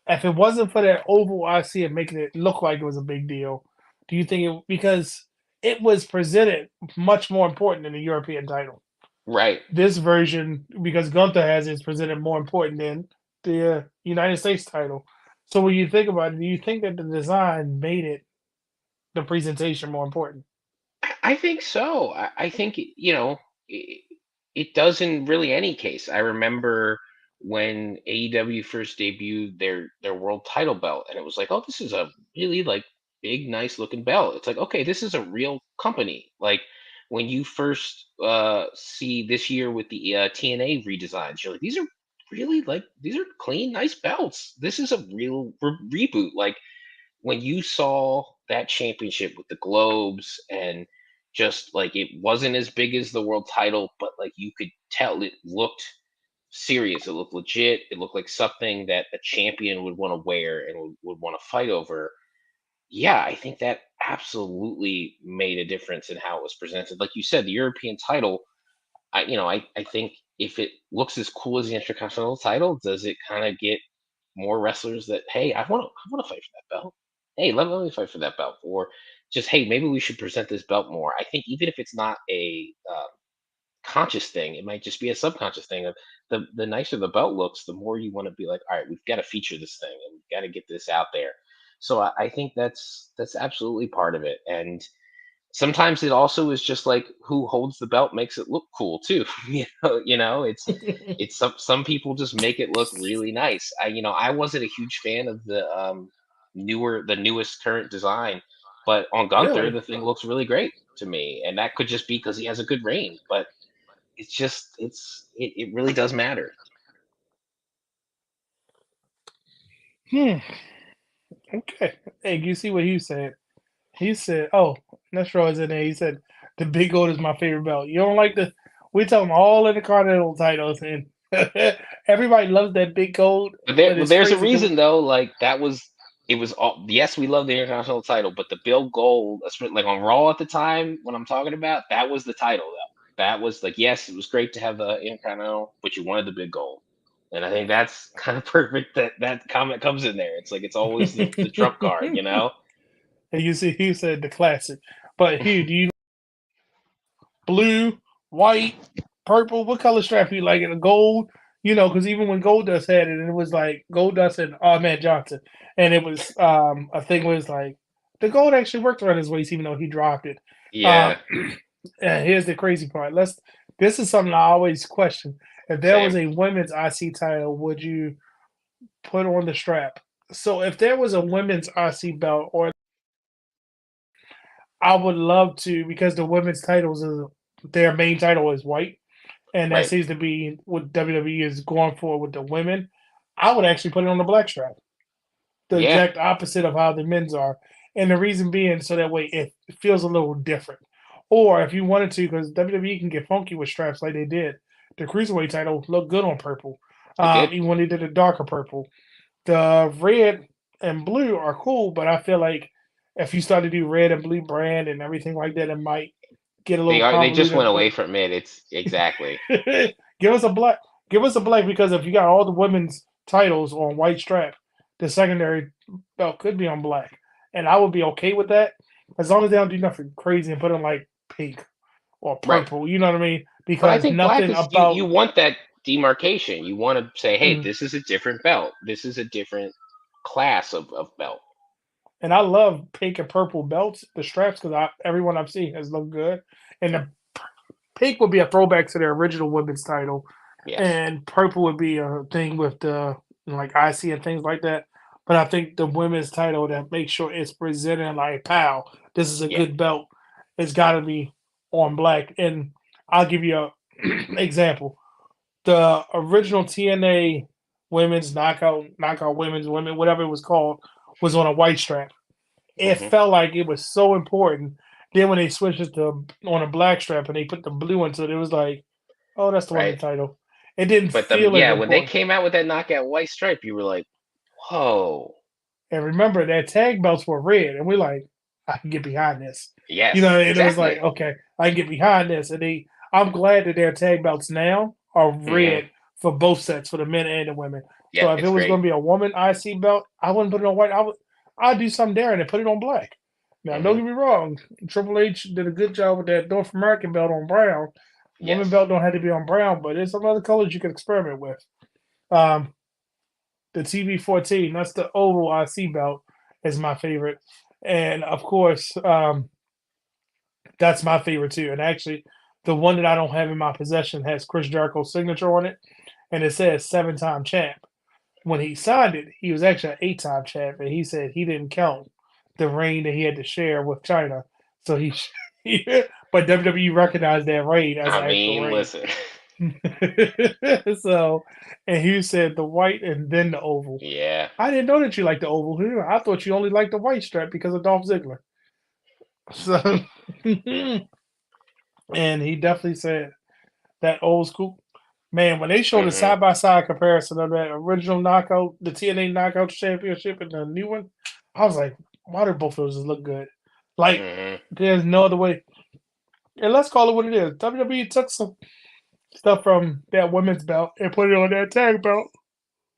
if it wasn't for that oval IC and making it look like it was a big deal, do you think it because it was presented much more important than the European title? Right. This version, because Gunther has it, is presented more important than the United States title. So when you think about it, do you think that the design made it the presentation more important? I think so. I think it does in really any case. I remember when AEW first debuted their world title belt, and it was like, oh, this is a really like big, nice looking belt. It's like, okay, this is a real company. Like when you first see this year with the TNA redesigns, you're like, these are really like these are clean, nice belts. This is a real reboot. Like when you saw that championship with the globes and just like it wasn't as big as the world title, but like you could tell it looked serious, it looked legit, it looked like something that a champion would want to wear and would want to fight over. Yeah, I think that absolutely made a difference in how it was presented. Like you said, the European title, I think if it looks as cool as the Intercontinental title, does it kind of get more wrestlers that, hey, I want to fight for that belt. Hey, let me fight for that belt, or just hey, maybe we should present this belt more. I think even if it's not a conscious thing, it might just be a subconscious thing. Of the nicer the belt looks, the more you want to be like, all right, we've got to feature this thing and we've got to get this out there. So I think that's absolutely part of it, and sometimes it also is just like who holds the belt makes it look cool too. It's some people just make it look really nice. I wasn't a huge fan of the newest current design, but on Gunther Really? the thing looks really great to me, and that could just be because he has a good reign. But it really does matter. Hmm. Okay. Hey, you see what he said? He said, "Oh, Nestro is in there." He said, "The Big Gold is my favorite belt." You don't like the? We tell them all in the Continental titles, and everybody loves that Big Gold. But But it's there's a crazy because reason though. Like that was it was all yes, we love the Intercontinental title, but the Bill Gold, like on Raw at the time when I'm talking about, that was the title though. That was like yes, it was great to have the Intercontinental, but you wanted the big gold. And I think that's kind of perfect that that comment comes in there. It's like it's always the trump card, you know? and you see, he said the classic. But Hugh, do you blue, white, purple? What color strap do you like? And gold? You know, because even when Goldust had it, and it was like Goldust and Ahmed Johnson, and it was a thing was like the gold actually worked around his waist, even though he dropped it. Um, Yeah, and here's the crazy part. This is something I always question. If there was same. a women's IC title, would you put on the strap? So if there was a women's IC belt, or I would love to, because the women's titles is their main title is white, and that Right. seems to be what WWE is going for with the women. I would actually put it on the black strap, the Yeah, exact opposite of how the men's are, and the reason being so that way it feels a little different. Or if you wanted to, because WWE can get funky with straps like they did. The cruiserweight title looked good on purple, it did. even when they did a darker purple. The red and blue are cool, but I feel like if you start to do red and blue brand and everything like that, it might get a little They just went convoluted. away But from it. It's exactly. give us a black, give us a black, because if you got all the women's titles on white strap, the secondary belt could be on black, and I would be okay with that as long as they don't do nothing crazy and put on like pink or Right. purple. You know what I mean? But I Because think black nothing is you about want that demarcation. You want to say, hey, mm, this is a different belt. This is a different class of belt. and I love pink and purple belts, the straps, because everyone I've seen has looked good, and the pink would be a throwback to their original women's title, Yes. and purple would be a thing with the like IC and things like that. But I think the women's title that makes sure it's presented like, pow, this is a Yeah. good belt. It's got to be on black. And I'll give you a example. The original TNA women's knockout women's women, whatever it was called, was on a white strap. It Mhm. felt like it was so important. Then when they switched it to on a black strap and they put the blue into it, it was like, oh, that's the Right. women's title. It didn't But feel as when they important. came out with that knockout white stripe, you were like, whoa. And remember that tag belts were red, and we're like, I can get behind this. Yes, And it was exactly. like, okay, I can get behind this. And I'm glad that their tag belts now are red for both sets, for the men and the women. Yeah, So if it it's was great. going to be a woman IC belt, I wouldn't put it on white. I'd do something different and put it on black. Now, don't get me wrong, Triple H did a good job with that North American belt on brown. Women Yes. belt don't have to be on brown, but there's some other colors you can experiment with. The TV14, that's the oval IC belt, is my favorite. And of course, that's my favorite too. And actually, the one that I don't have in my possession has Chris Jericho's signature on it, and it says 7-time champ. When he signed it, he was actually an 8-time champ, and he said he didn't count the reign that he had to share with China. So but WWE recognized that reign as an I actual mean, reign. listen. So, and he said the white and then the oval. Yeah. I didn't know that you liked the oval. I thought you only liked the white strap because of Dolph Ziggler. So, and he definitely said that old school. Man, when they showed a side by side comparison of that original knockout, the TNA Knockout Championship, and the new one, I was like, why do both of those look good? Like, there's no other way. And let's call it what it is. WWE took some stuff from that women's belt and put it on that tag belt.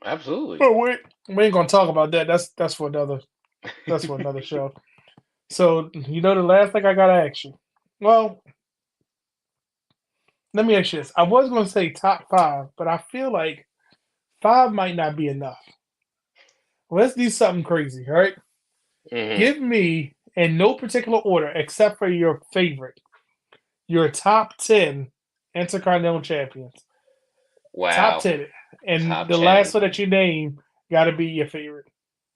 Absolutely. But we ain't gonna talk about that. That's for another show. So the last thing I gotta ask you. Well, let me ask you this. I was gonna say top 5, but I feel like 5 might not be enough. Let's do something crazy, all right? Give me, in no particular order, except for your favorite, your top 10 Intercontinental Champions. Wow. Top 10. And Top the 10. last one that you name got to be your favorite.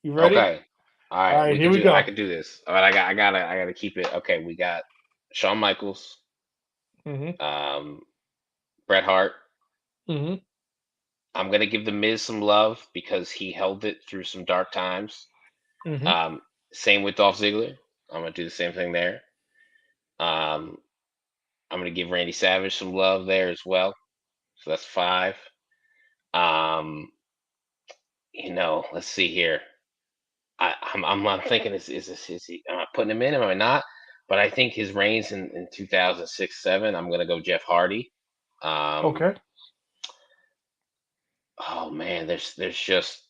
You ready? Okay. All right. Here we go. I can do this. All right. I gotta keep it. Okay. We got Shawn Michaels, Bret Hart. I'm gonna give the Miz some love because he held it through some dark times. Same with Dolph Ziggler. I'm gonna do the same thing there. I'm gonna give Randy Savage some love there as well. So that's 5. Let's see here. I'm thinking is he? Am I putting him in? Am I not? But I think his reigns in 2006-7. I'm gonna go Jeff Hardy. Okay. Oh man, there's just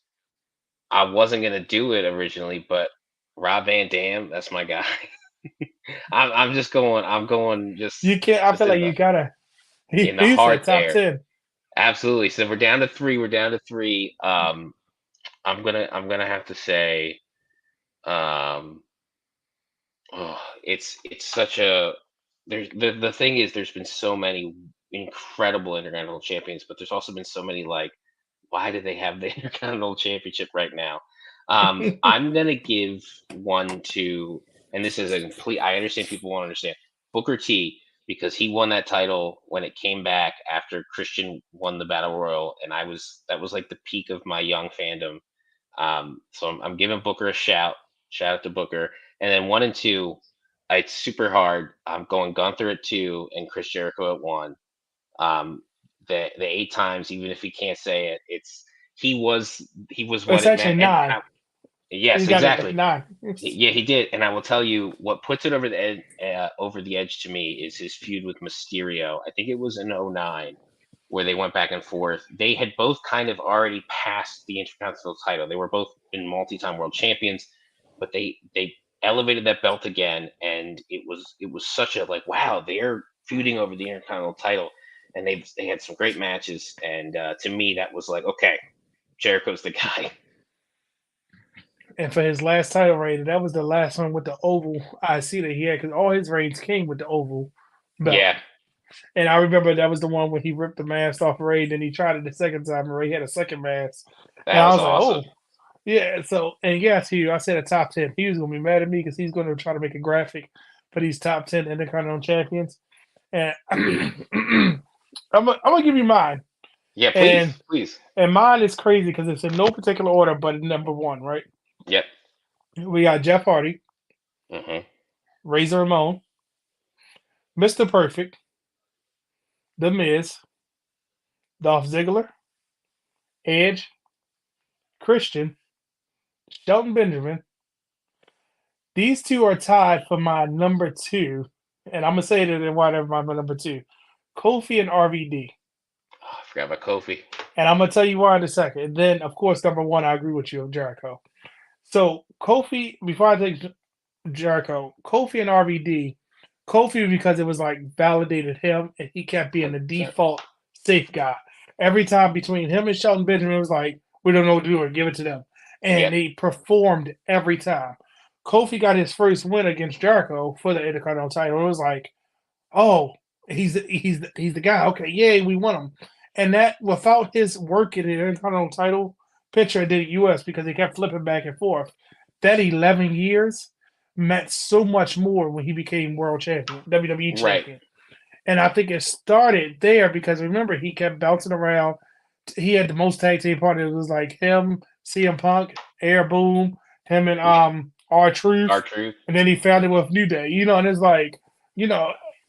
I wasn't gonna do it originally, but Rob Van Dam, that's my guy. I'm just going. I'm going just. You can't. I just feel like you gotta. in the He heart said top there. 10. Absolutely. So we're down to 3. We're down to 3. I'm gonna have to say, it's such a the thing is there's been so many incredible Intercontinental champions, but there's also been so many like, why do they have the Intercontinental Championship right now? I'm gonna give one to, and this is a complete. I understand people won't understand Booker T, because he won that title when it came back after Christian won the Battle Royal, and that was like the peak of my young fandom. So I'm giving Booker a shout. Shout out to Booker. And then 1 and 2, it's super hard. I'm going Gunther at 2 and Chris Jericho at 1. The 8 times, even if he can't say it, he was what It's it actually meant. 9. Yes, He got it exactly. at 9. Yeah, he did. And I will tell you what puts it over the edge to me is his feud with Mysterio. I think it was in 2009 where they went back and forth. They had both kind of already passed the Intercontinental title. They were both in multi-time world champions, but they elevated that belt again, and it was such a like, wow, they're feuding over the Intercontinental title, and they had some great matches. And to me, that was like, okay, Jericho's the guy. And for his last title reign, that was the last one with the oval IC that he had, because all his reigns came with the oval belt. Yeah. And I remember that was the one when he ripped the mask off Ray, then he tried it the second time, and Ray had a second mask. That was awesome. Like, oh. Yeah, so, and yes, I said a top 10. He was going to be mad at me because he's going to try to make a graphic for these top 10 Intercontinental champions. And I'm going to give you mine. Yeah, And please. and mine is crazy because it's in no particular order, but number one, right? Yep. We got Jeff Hardy, Mm-hmm. Razor Ramon, Mr. Perfect, The Miz, Dolph Ziggler, Edge, Christian, Shelton Benjamin. These two are tied for my number two, and I'm gonna say that in whatever my number two, Kofi and RVD. Oh, I forgot about Kofi. And I'm gonna tell you why in a second. And then, of course, number one, I agree with you, Jericho. So Kofi, before I take Jericho, Kofi and RVD. Kofi because it was like validated him, and he kept being the 100%. default safe guy. Every time between him and Shelton Benjamin, it was like we don't know what to do, or give it to them, and Yep. they performed every time. Kofi got his first win against Jericho for the Intercontinental title. It was like, oh, he's the guy. Okay, yay, we won him. And that without his work in the Intercontinental title picture, it did US because he kept flipping back and forth. That 11 years meant so much more when he became world champion, WWE Right. champion. And I think it started there because remember he kept bouncing around. He had the most tag team partners. It was like him, CM Punk, Air Boom, him and R-Truth. R-Truth. And then he found it with New Day. And it's like,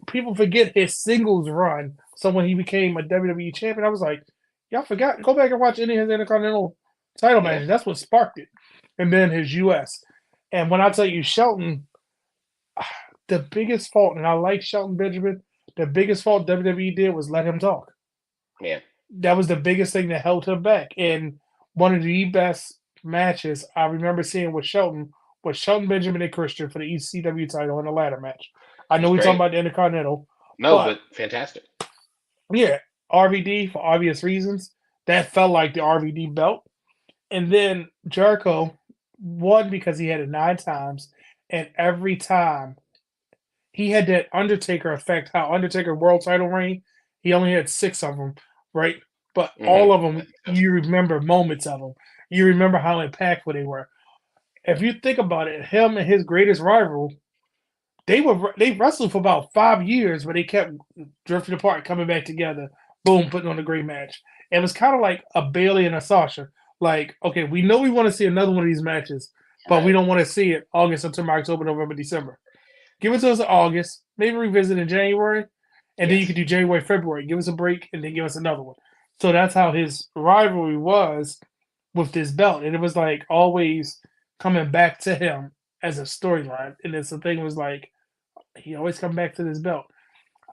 people forget his singles run. So when he became a WWE champion, I was like, y'all forgot. Go back and watch any of his Intercontinental title matches. That's what sparked it. And then his US. And when I tell you Shelton, the biggest fault, and I like Shelton Benjamin, the biggest fault WWE did was let him talk. Yeah. That was the biggest thing that held him back. And one of the best matches I remember seeing with Shelton was Shelton Benjamin and Christian for the ECW title in a ladder match. I know we're talking about the Intercontinental. No, but fantastic. Yeah, RVD for obvious reasons. That felt like the RVD belt. And then Jericho won because he had it 9 times. And every time he had that Undertaker effect, how Undertaker world title reign, he only had 6 of them, right? But all of them, you remember moments of them. You remember how impactful they were. If you think about it, him and his greatest rival, they wrestled for about 5 years, but they kept drifting apart, coming back together. Boom, putting on a great match. It was kind of like a Bailey and a Sasha. Like, okay, we know we want to see another one of these matches, but we don't want to see it August, September, October, November, December. Give it to us in August, maybe revisit in January, and then you can do January, February. Give us a break, and then give us another one. So that's how his rivalry was with this belt. And it was like always coming back to him as a storyline. And then the thing was like, he always come back to this belt.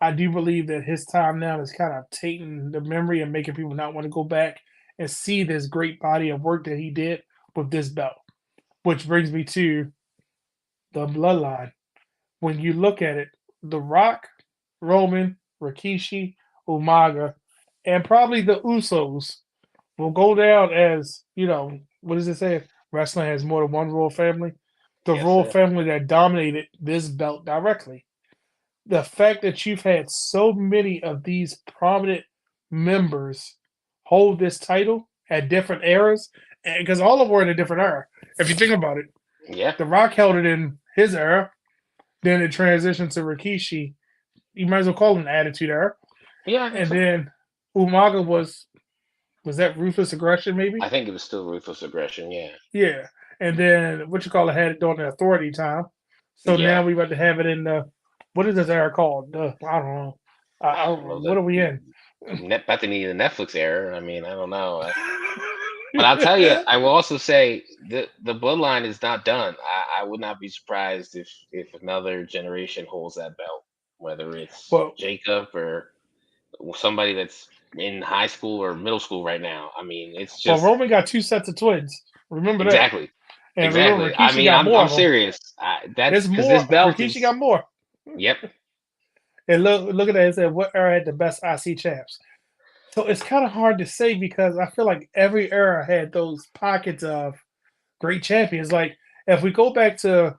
I do believe that his time now is kind of taking the memory and making people not want to go back and see this great body of work that he did with this belt. Which brings me to the Bloodline. When you look at it, The Rock, Roman, Rikishi, Umaga, and probably the Usos will go down as, what does it say? Wrestling has more than one royal family. The royal family that dominated this belt directly. The fact that you've had so many of these prominent members hold this title at different eras, because all of them were in a different era. If you think about it, The Rock held it in his era, then it transitioned to Rikishi. You might as well call it an Attitude Era. Yeah, and then Umaga was that Ruthless Aggression? Maybe I think it was still Ruthless Aggression. Yeah. Yeah, and then had it during the Authority time. So now we about to have it in the what is this era called? I don't know. What are we in? About to need a Netflix era. I mean, I don't know. But I'll tell you, I will also say the Bloodline is not done. I would not be surprised if another generation holds that belt, whether it's Jacob or somebody that's in high school or middle school right now. I mean, it's just. Well, Roman got 2 sets of twins. Remember that. Exactly. And exactly. Remember, Rikishi got more. I'm serious. That's because this belt. Rikishi got more. Yep. And look at that. It said, what era had the best IC champs? So it's kind of hard to say because I feel like every era had those pockets of great champions. Like, if we go back to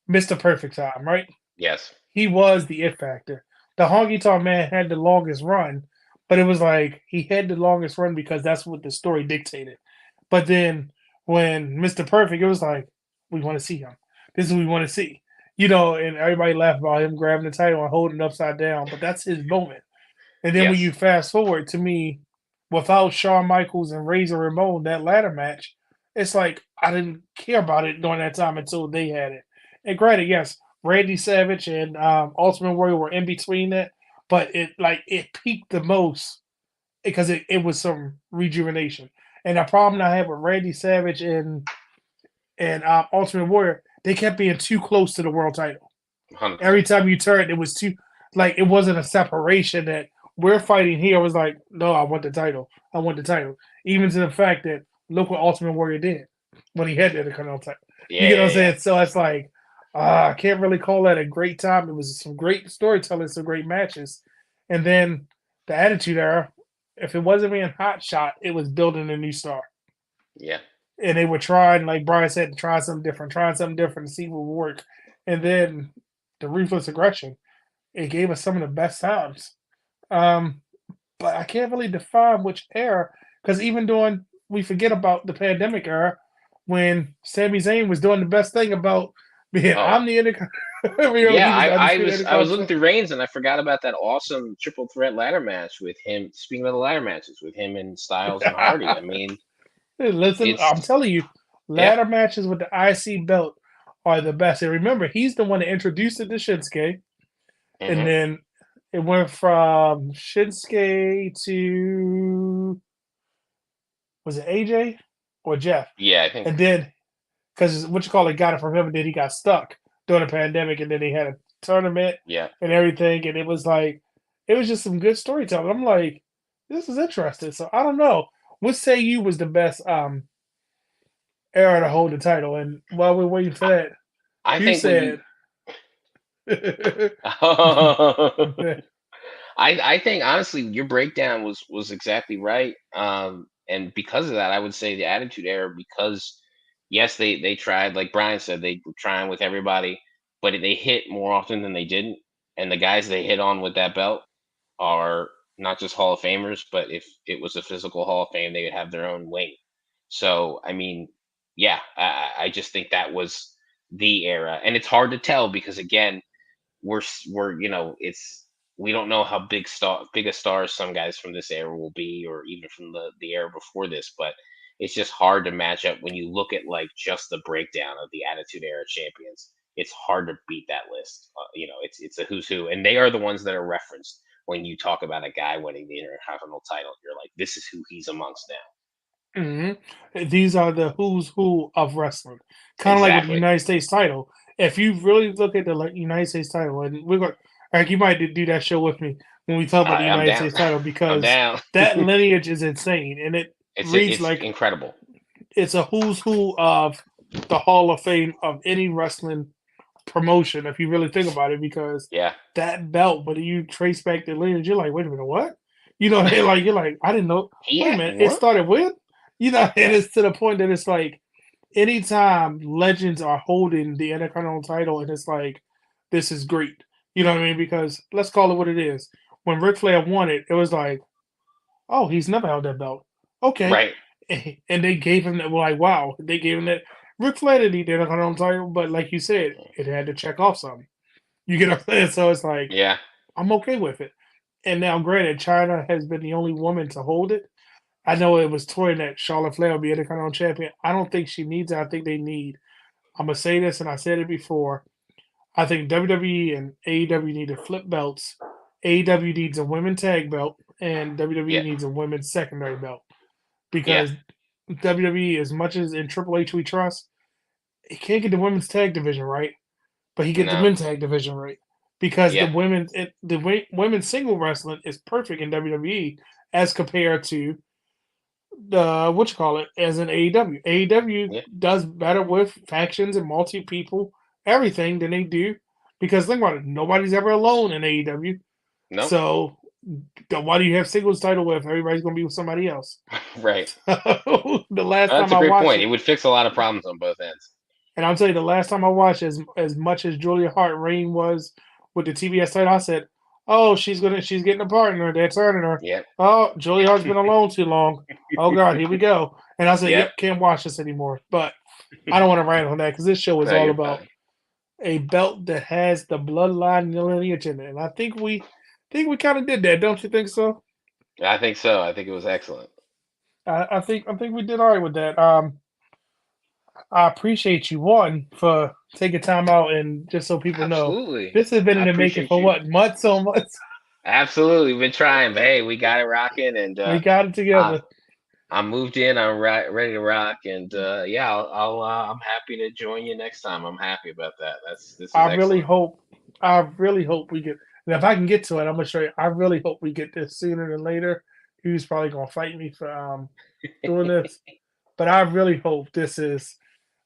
Mr. Perfect time, right? Yes. He was the it factor. The Honky Tonk Man had the longest run, but it was like he had the longest run because that's what the story dictated. But then when Mr. Perfect, it was like, we want to see him. This is what we want to see. And everybody laughed about him grabbing the title and holding it upside down, but that's his moment. And then when you fast forward to me, without Shawn Michaels and Razor Ramon, that ladder match, it's like I didn't care about it during that time until they had it. And granted, yes, Randy Savage and Ultimate Warrior were in between that, but it peaked the most because it was some rejuvenation. And the problem I had with Randy Savage and Ultimate Warrior, they kept being too close to the world title. 100%. Every time you turned, it was too like it wasn't a separation that we're fighting here. I was like, no, I want the title. I want the title. Even to the fact that look what Ultimate Warrior did when he had the Intercontinental title. Yeah, You get what I'm yeah, saying? So it's like I can't really call that a great time. It was some great storytelling, some great matches, and then the Attitude Era. If it wasn't being hot shot, it was building a new star. yeah. And they were trying, like Brian said, to try something different to see what would work. And then the Ruthless Aggression, it gave us some of the best times. But I can't really define which era, because even during, we forget about the pandemic era, when Sami Zayn was doing the best thing about being, Oh. I'm the Intercontinental. Yeah, I was looking through Reigns and I forgot about that awesome triple threat ladder match with him. Speaking of the ladder matches, with him and Styles and Hardy. I mean, Hey, listen, it's I'm telling you, yeah. ladder matches with the IC belt are the best. And remember, he's the one that introduced it to Shinsuke. And Mhm. then it went from Shinsuke to, was it AJ or Jeff? Yeah, I think. And then, because what you call it, got it from him, and then he got stuck during the pandemic, and then they had a tournament Yeah. and everything, and it was like, it was just some good storytelling. I'm like, this is interesting. So I don't know. What say you was the best era to hold the title? And while we're waiting for that, I you think when said, I think honestly your breakdown was exactly right. And because of that, I would say the Attitude Era, because yes, they tried, like Brian said, they were trying with everybody, but they hit more often than they didn't. And the guys they hit on with that belt are not just Hall of Famers, but if it was a physical Hall of Fame, they would have their own wing. So I mean, yeah, I just think that was the era, and it's hard to tell because again, we're it's we don't know how big a stars some guys from this era will be, or even from the era before this, but it's just hard to match up when you look at like just the breakdown of the Attitude Era champions. It's hard to beat that list. It's a who's who, and they are the ones that are referenced when you talk about a guy winning the Intercontinental title. You're like, this is who he's amongst now. these are the who's who of wrestling. Kind of like with the Exactly. United States title. If you really look at the United States title, and we're going, like, you might do that show with me when we talk about the I'm United down. States title, I'm because down. that lineage is insane, and it reads It's like incredible. it's a who's who of the Hall of Fame of any wrestling promotion, if you really think about it, because Yeah. that belt, but you trace back the lineage, you're like, wait a minute, what? You know, like you're like, I didn't know. Wait a minute, it What? started with, and it's to the point that it's like, anytime legends are holding the Intercontinental title, and it's like, this is great. You know what I mean? Because let's call it what it is. When Ric Flair won it, it was like, oh, he's never held that belt. Okay. Right. And they gave him that, like, wow, they gave him that. Ric Flair didn't need the Intercontinental title, but like you said, it had to check off something. You get what I'm saying? So it's like, Yeah. I'm okay with it. And now, granted, China has been the only woman to hold it. I know it was toying that Charlotte Flair will be Intercontinental champion. I don't think she needs it. I think they need. I'm gonna say this, and I said it before. I think WWE and AEW need to flip belts. AEW needs a women's tag belt, and WWE Yeah. needs a women's secondary belt. Yeah. Because WWE, as much as in Triple H we trust, he can't get the women's tag division right, but he gets the No. men's tag division right. Because Yeah. the women's single wrestling is perfect in WWE as compared to the as in AEW. AEW Yeah. does better with factions and multi people, everything than they do. Because think about it, nobody's ever alone in AEW. No. So why do you have singles title if everybody's gonna be with somebody else? Right. The last That's time a I great watched point. It would fix a lot of problems on both ends. and I'll tell you, the last time I watched, as much as Julia Hart reign was with the TBS title, I said, "Oh, she's getting a partner. They're turning her. Yep. Oh, Julia Hart's been alone too long. Oh God, here we go." And I said, Yep. "Yep, can't watch this anymore." But I don't want to rant on that because this show is No, all you're about fine. a belt that has the bloodline and the lineage in it, and I think we kind of did that, don't you think so? I think so. I think it was excellent. I think we did all right with that. I appreciate you one for taking time out and just so people know Absolutely. this has been I in the making appreciate for you. what months on months. Absolutely. We've been trying, but hey, we got it rocking, and We got it I together. I moved in. I'm ready to rock, and yeah, I'm happy to join you next time. I'm happy about that. This is I really excellent. hope. I really hope we get. And if I can get to it, I'm gonna show you. I really hope we get this sooner than later. He was probably gonna fight me for doing this, but I really hope this is.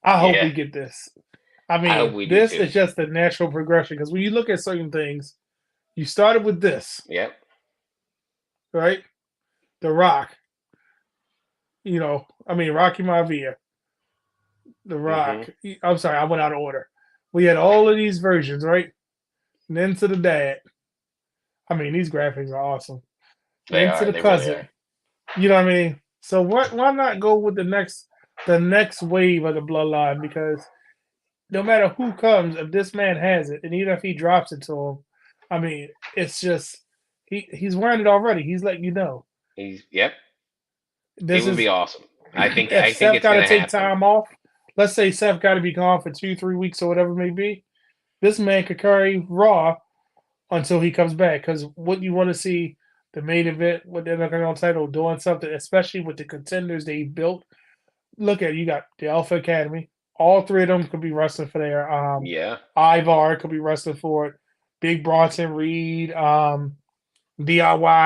I hope Yeah, we get this. I I hope mean, we do this too. is just the natural progression because when you look at certain things, you started with this, Yep. right? The Rock. I mean, Rocky Maivia, The Hmm. Rock. I'm sorry, I went out of order. We had all of these versions, right? And then to the dad. I mean, these graphics are awesome. They Then to are. the They really are. cousin. You know what I mean? So why not go with the next wave of the bloodline? Because no matter who comes, if this man has it, and even if he drops it to him, I mean, it's just he's wearing it already. He's letting you know. Yep. It This would be is awesome. if I think Seth it's got to gonna take happen. time off. Let's say Seth got to be gone for 2-3 weeks or whatever it may be. This man could carry Raw until he comes back. Because what you want to see the main event with the Intercontinental title doing something, especially with the contenders they built. Look at it, you got the Alpha Academy. All three of them could be wrestling for there. Yeah. Ivar could be wrestling for it. Big Bronson Reed, DIY.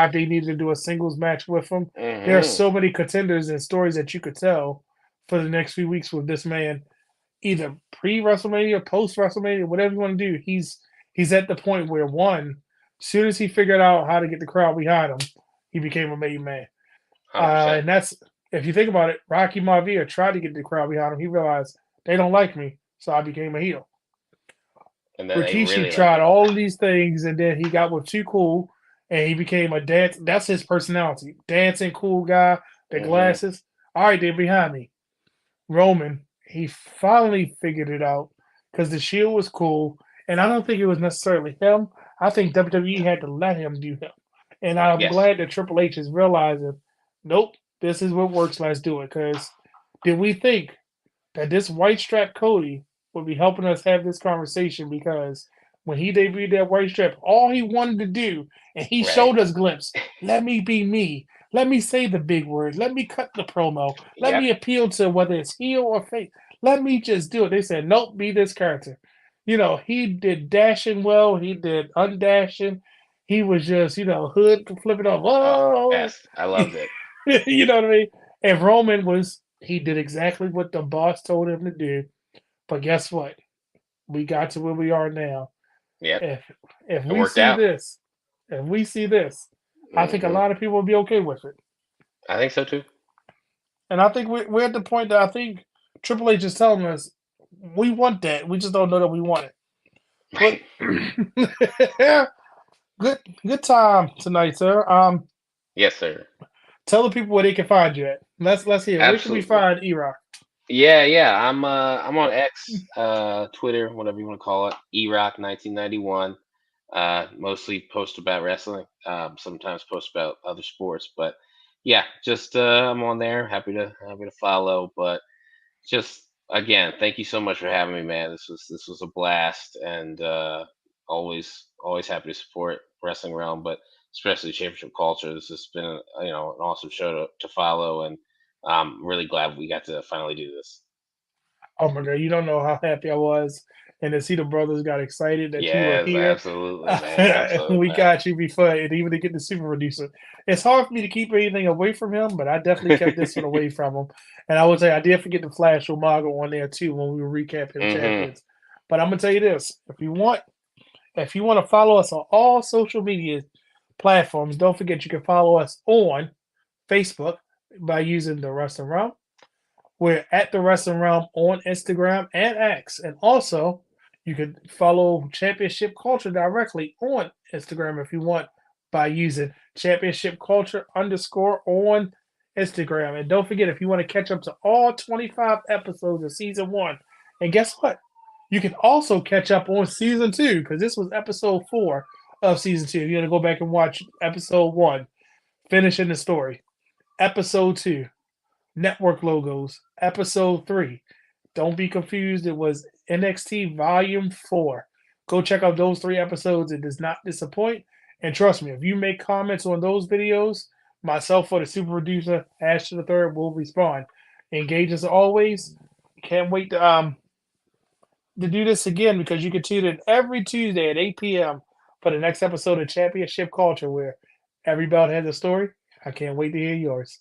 If they needed to do a singles match with him, there are Hmm. so many contenders and stories that you could tell for the next few weeks with this man. Either pre WrestleMania, post WrestleMania, whatever you want to do. He's at the point where one, as soon as he figured out how to get the crowd behind him, he became a made man. 100%. And that's if you think about it, Rocky Maivia tried to get the crowd behind him. He realized they don't like me, so I became a heel. And then they Rikishi really like tried him. all of these things, and then he got with Too Cool, and he became a dance. That's his personality, dancing cool guy, the Hmm. glasses. All right, they're behind me. Roman, he finally figured it out because the Shield was cool, and I don't think it was necessarily him. I think WWE had to let him do him, and I'm Yes. glad that Triple H is realizing, nope, this is what works. Let's do it. Because did we think that this white strap Cody would be helping us have this conversation? Because when he debuted that white strap, all he wanted to do, and he Right. showed us glimpse, let me be me. Let me say the big words. Let me cut the promo. Let Yep. me appeal to whether it's heel or face. Let me just do it. They said, nope, be this character. He did dashing well. He did undashing. He was just, hood flipping off. Oh, Whoa. best. I loved it. You know what I mean? And Roman he did exactly what the boss told him to do. But guess what? We got to where we are now. Yep. If if It we worked see out. this, if we see this, I think a Hmm. lot of people will be okay with it. I think so too. And I think we're at the point that I think Triple H is telling us we want that. We just don't know that we want it. But Right. good time tonight, sir. Yes, sir. Tell the people where they can find you at. Let's hear. Where can we Absolutely. find Erock? Yeah. I'm on X, Twitter, whatever you want to call it. Erock 1991. Mostly post about wrestling. Sometimes post about other sports, but yeah, just I'm on there. Happy to follow. But just again, thank you so much for having me, man. This was a blast, and always happy to support wrestling realm, but especially championship culture. This has been an awesome show to follow, and I'm really glad we got to finally do this. Oh my god, you don't know how happy I was, and to see the brothers got excited that you were Yes, here. absolutely, man, absolutely, We man. got you before, and even to get the super producer. It's hard for me to keep anything away from him, but I definitely kept this one away from him. And I would say I did forget to flash Umaga on there too when we were recapping Hmm. champions. But I'm gonna tell you this: if you want to follow us on all social media platforms, don't forget you can follow us on Facebook by using the Wrestling Realm. We're at the Wrestling Realm on Instagram and X. And also, you can follow Championship Culture directly on Instagram if you want by using Championship Culture _ on Instagram. And don't forget, if you want to catch up to all 25 episodes of season one, and guess what? You can also catch up on season two because this was episode 4 of season two. If you want to go back and watch episode one, finishing the story. Episode 2, network logos. Episode 3, don't be confused, it was NXT Volume 4. Go check out those 3 episodes. It does not disappoint. And trust me, if you make comments on those videos, myself or the super producer, Ash to the Third, will respond. Engage as always. Can't wait to do this again, because you can tune in every Tuesday at 8 p.m. for the next episode of Championship Culture, where every belt has a story. I can't wait to hear yours.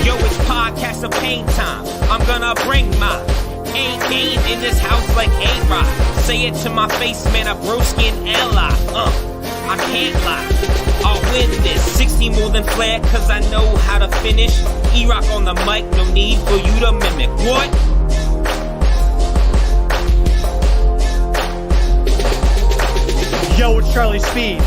Yo, it's podcast of pain time. I'm gonna bring my A game in this house like A-Rock. Say it to my face, man, a broski and ally. I can't lie. I'll win this. 60 more than Flair, cause I know how to finish. E-Rock on the mic, no need for you to mimic. What? Yo, it's Charlie Speed.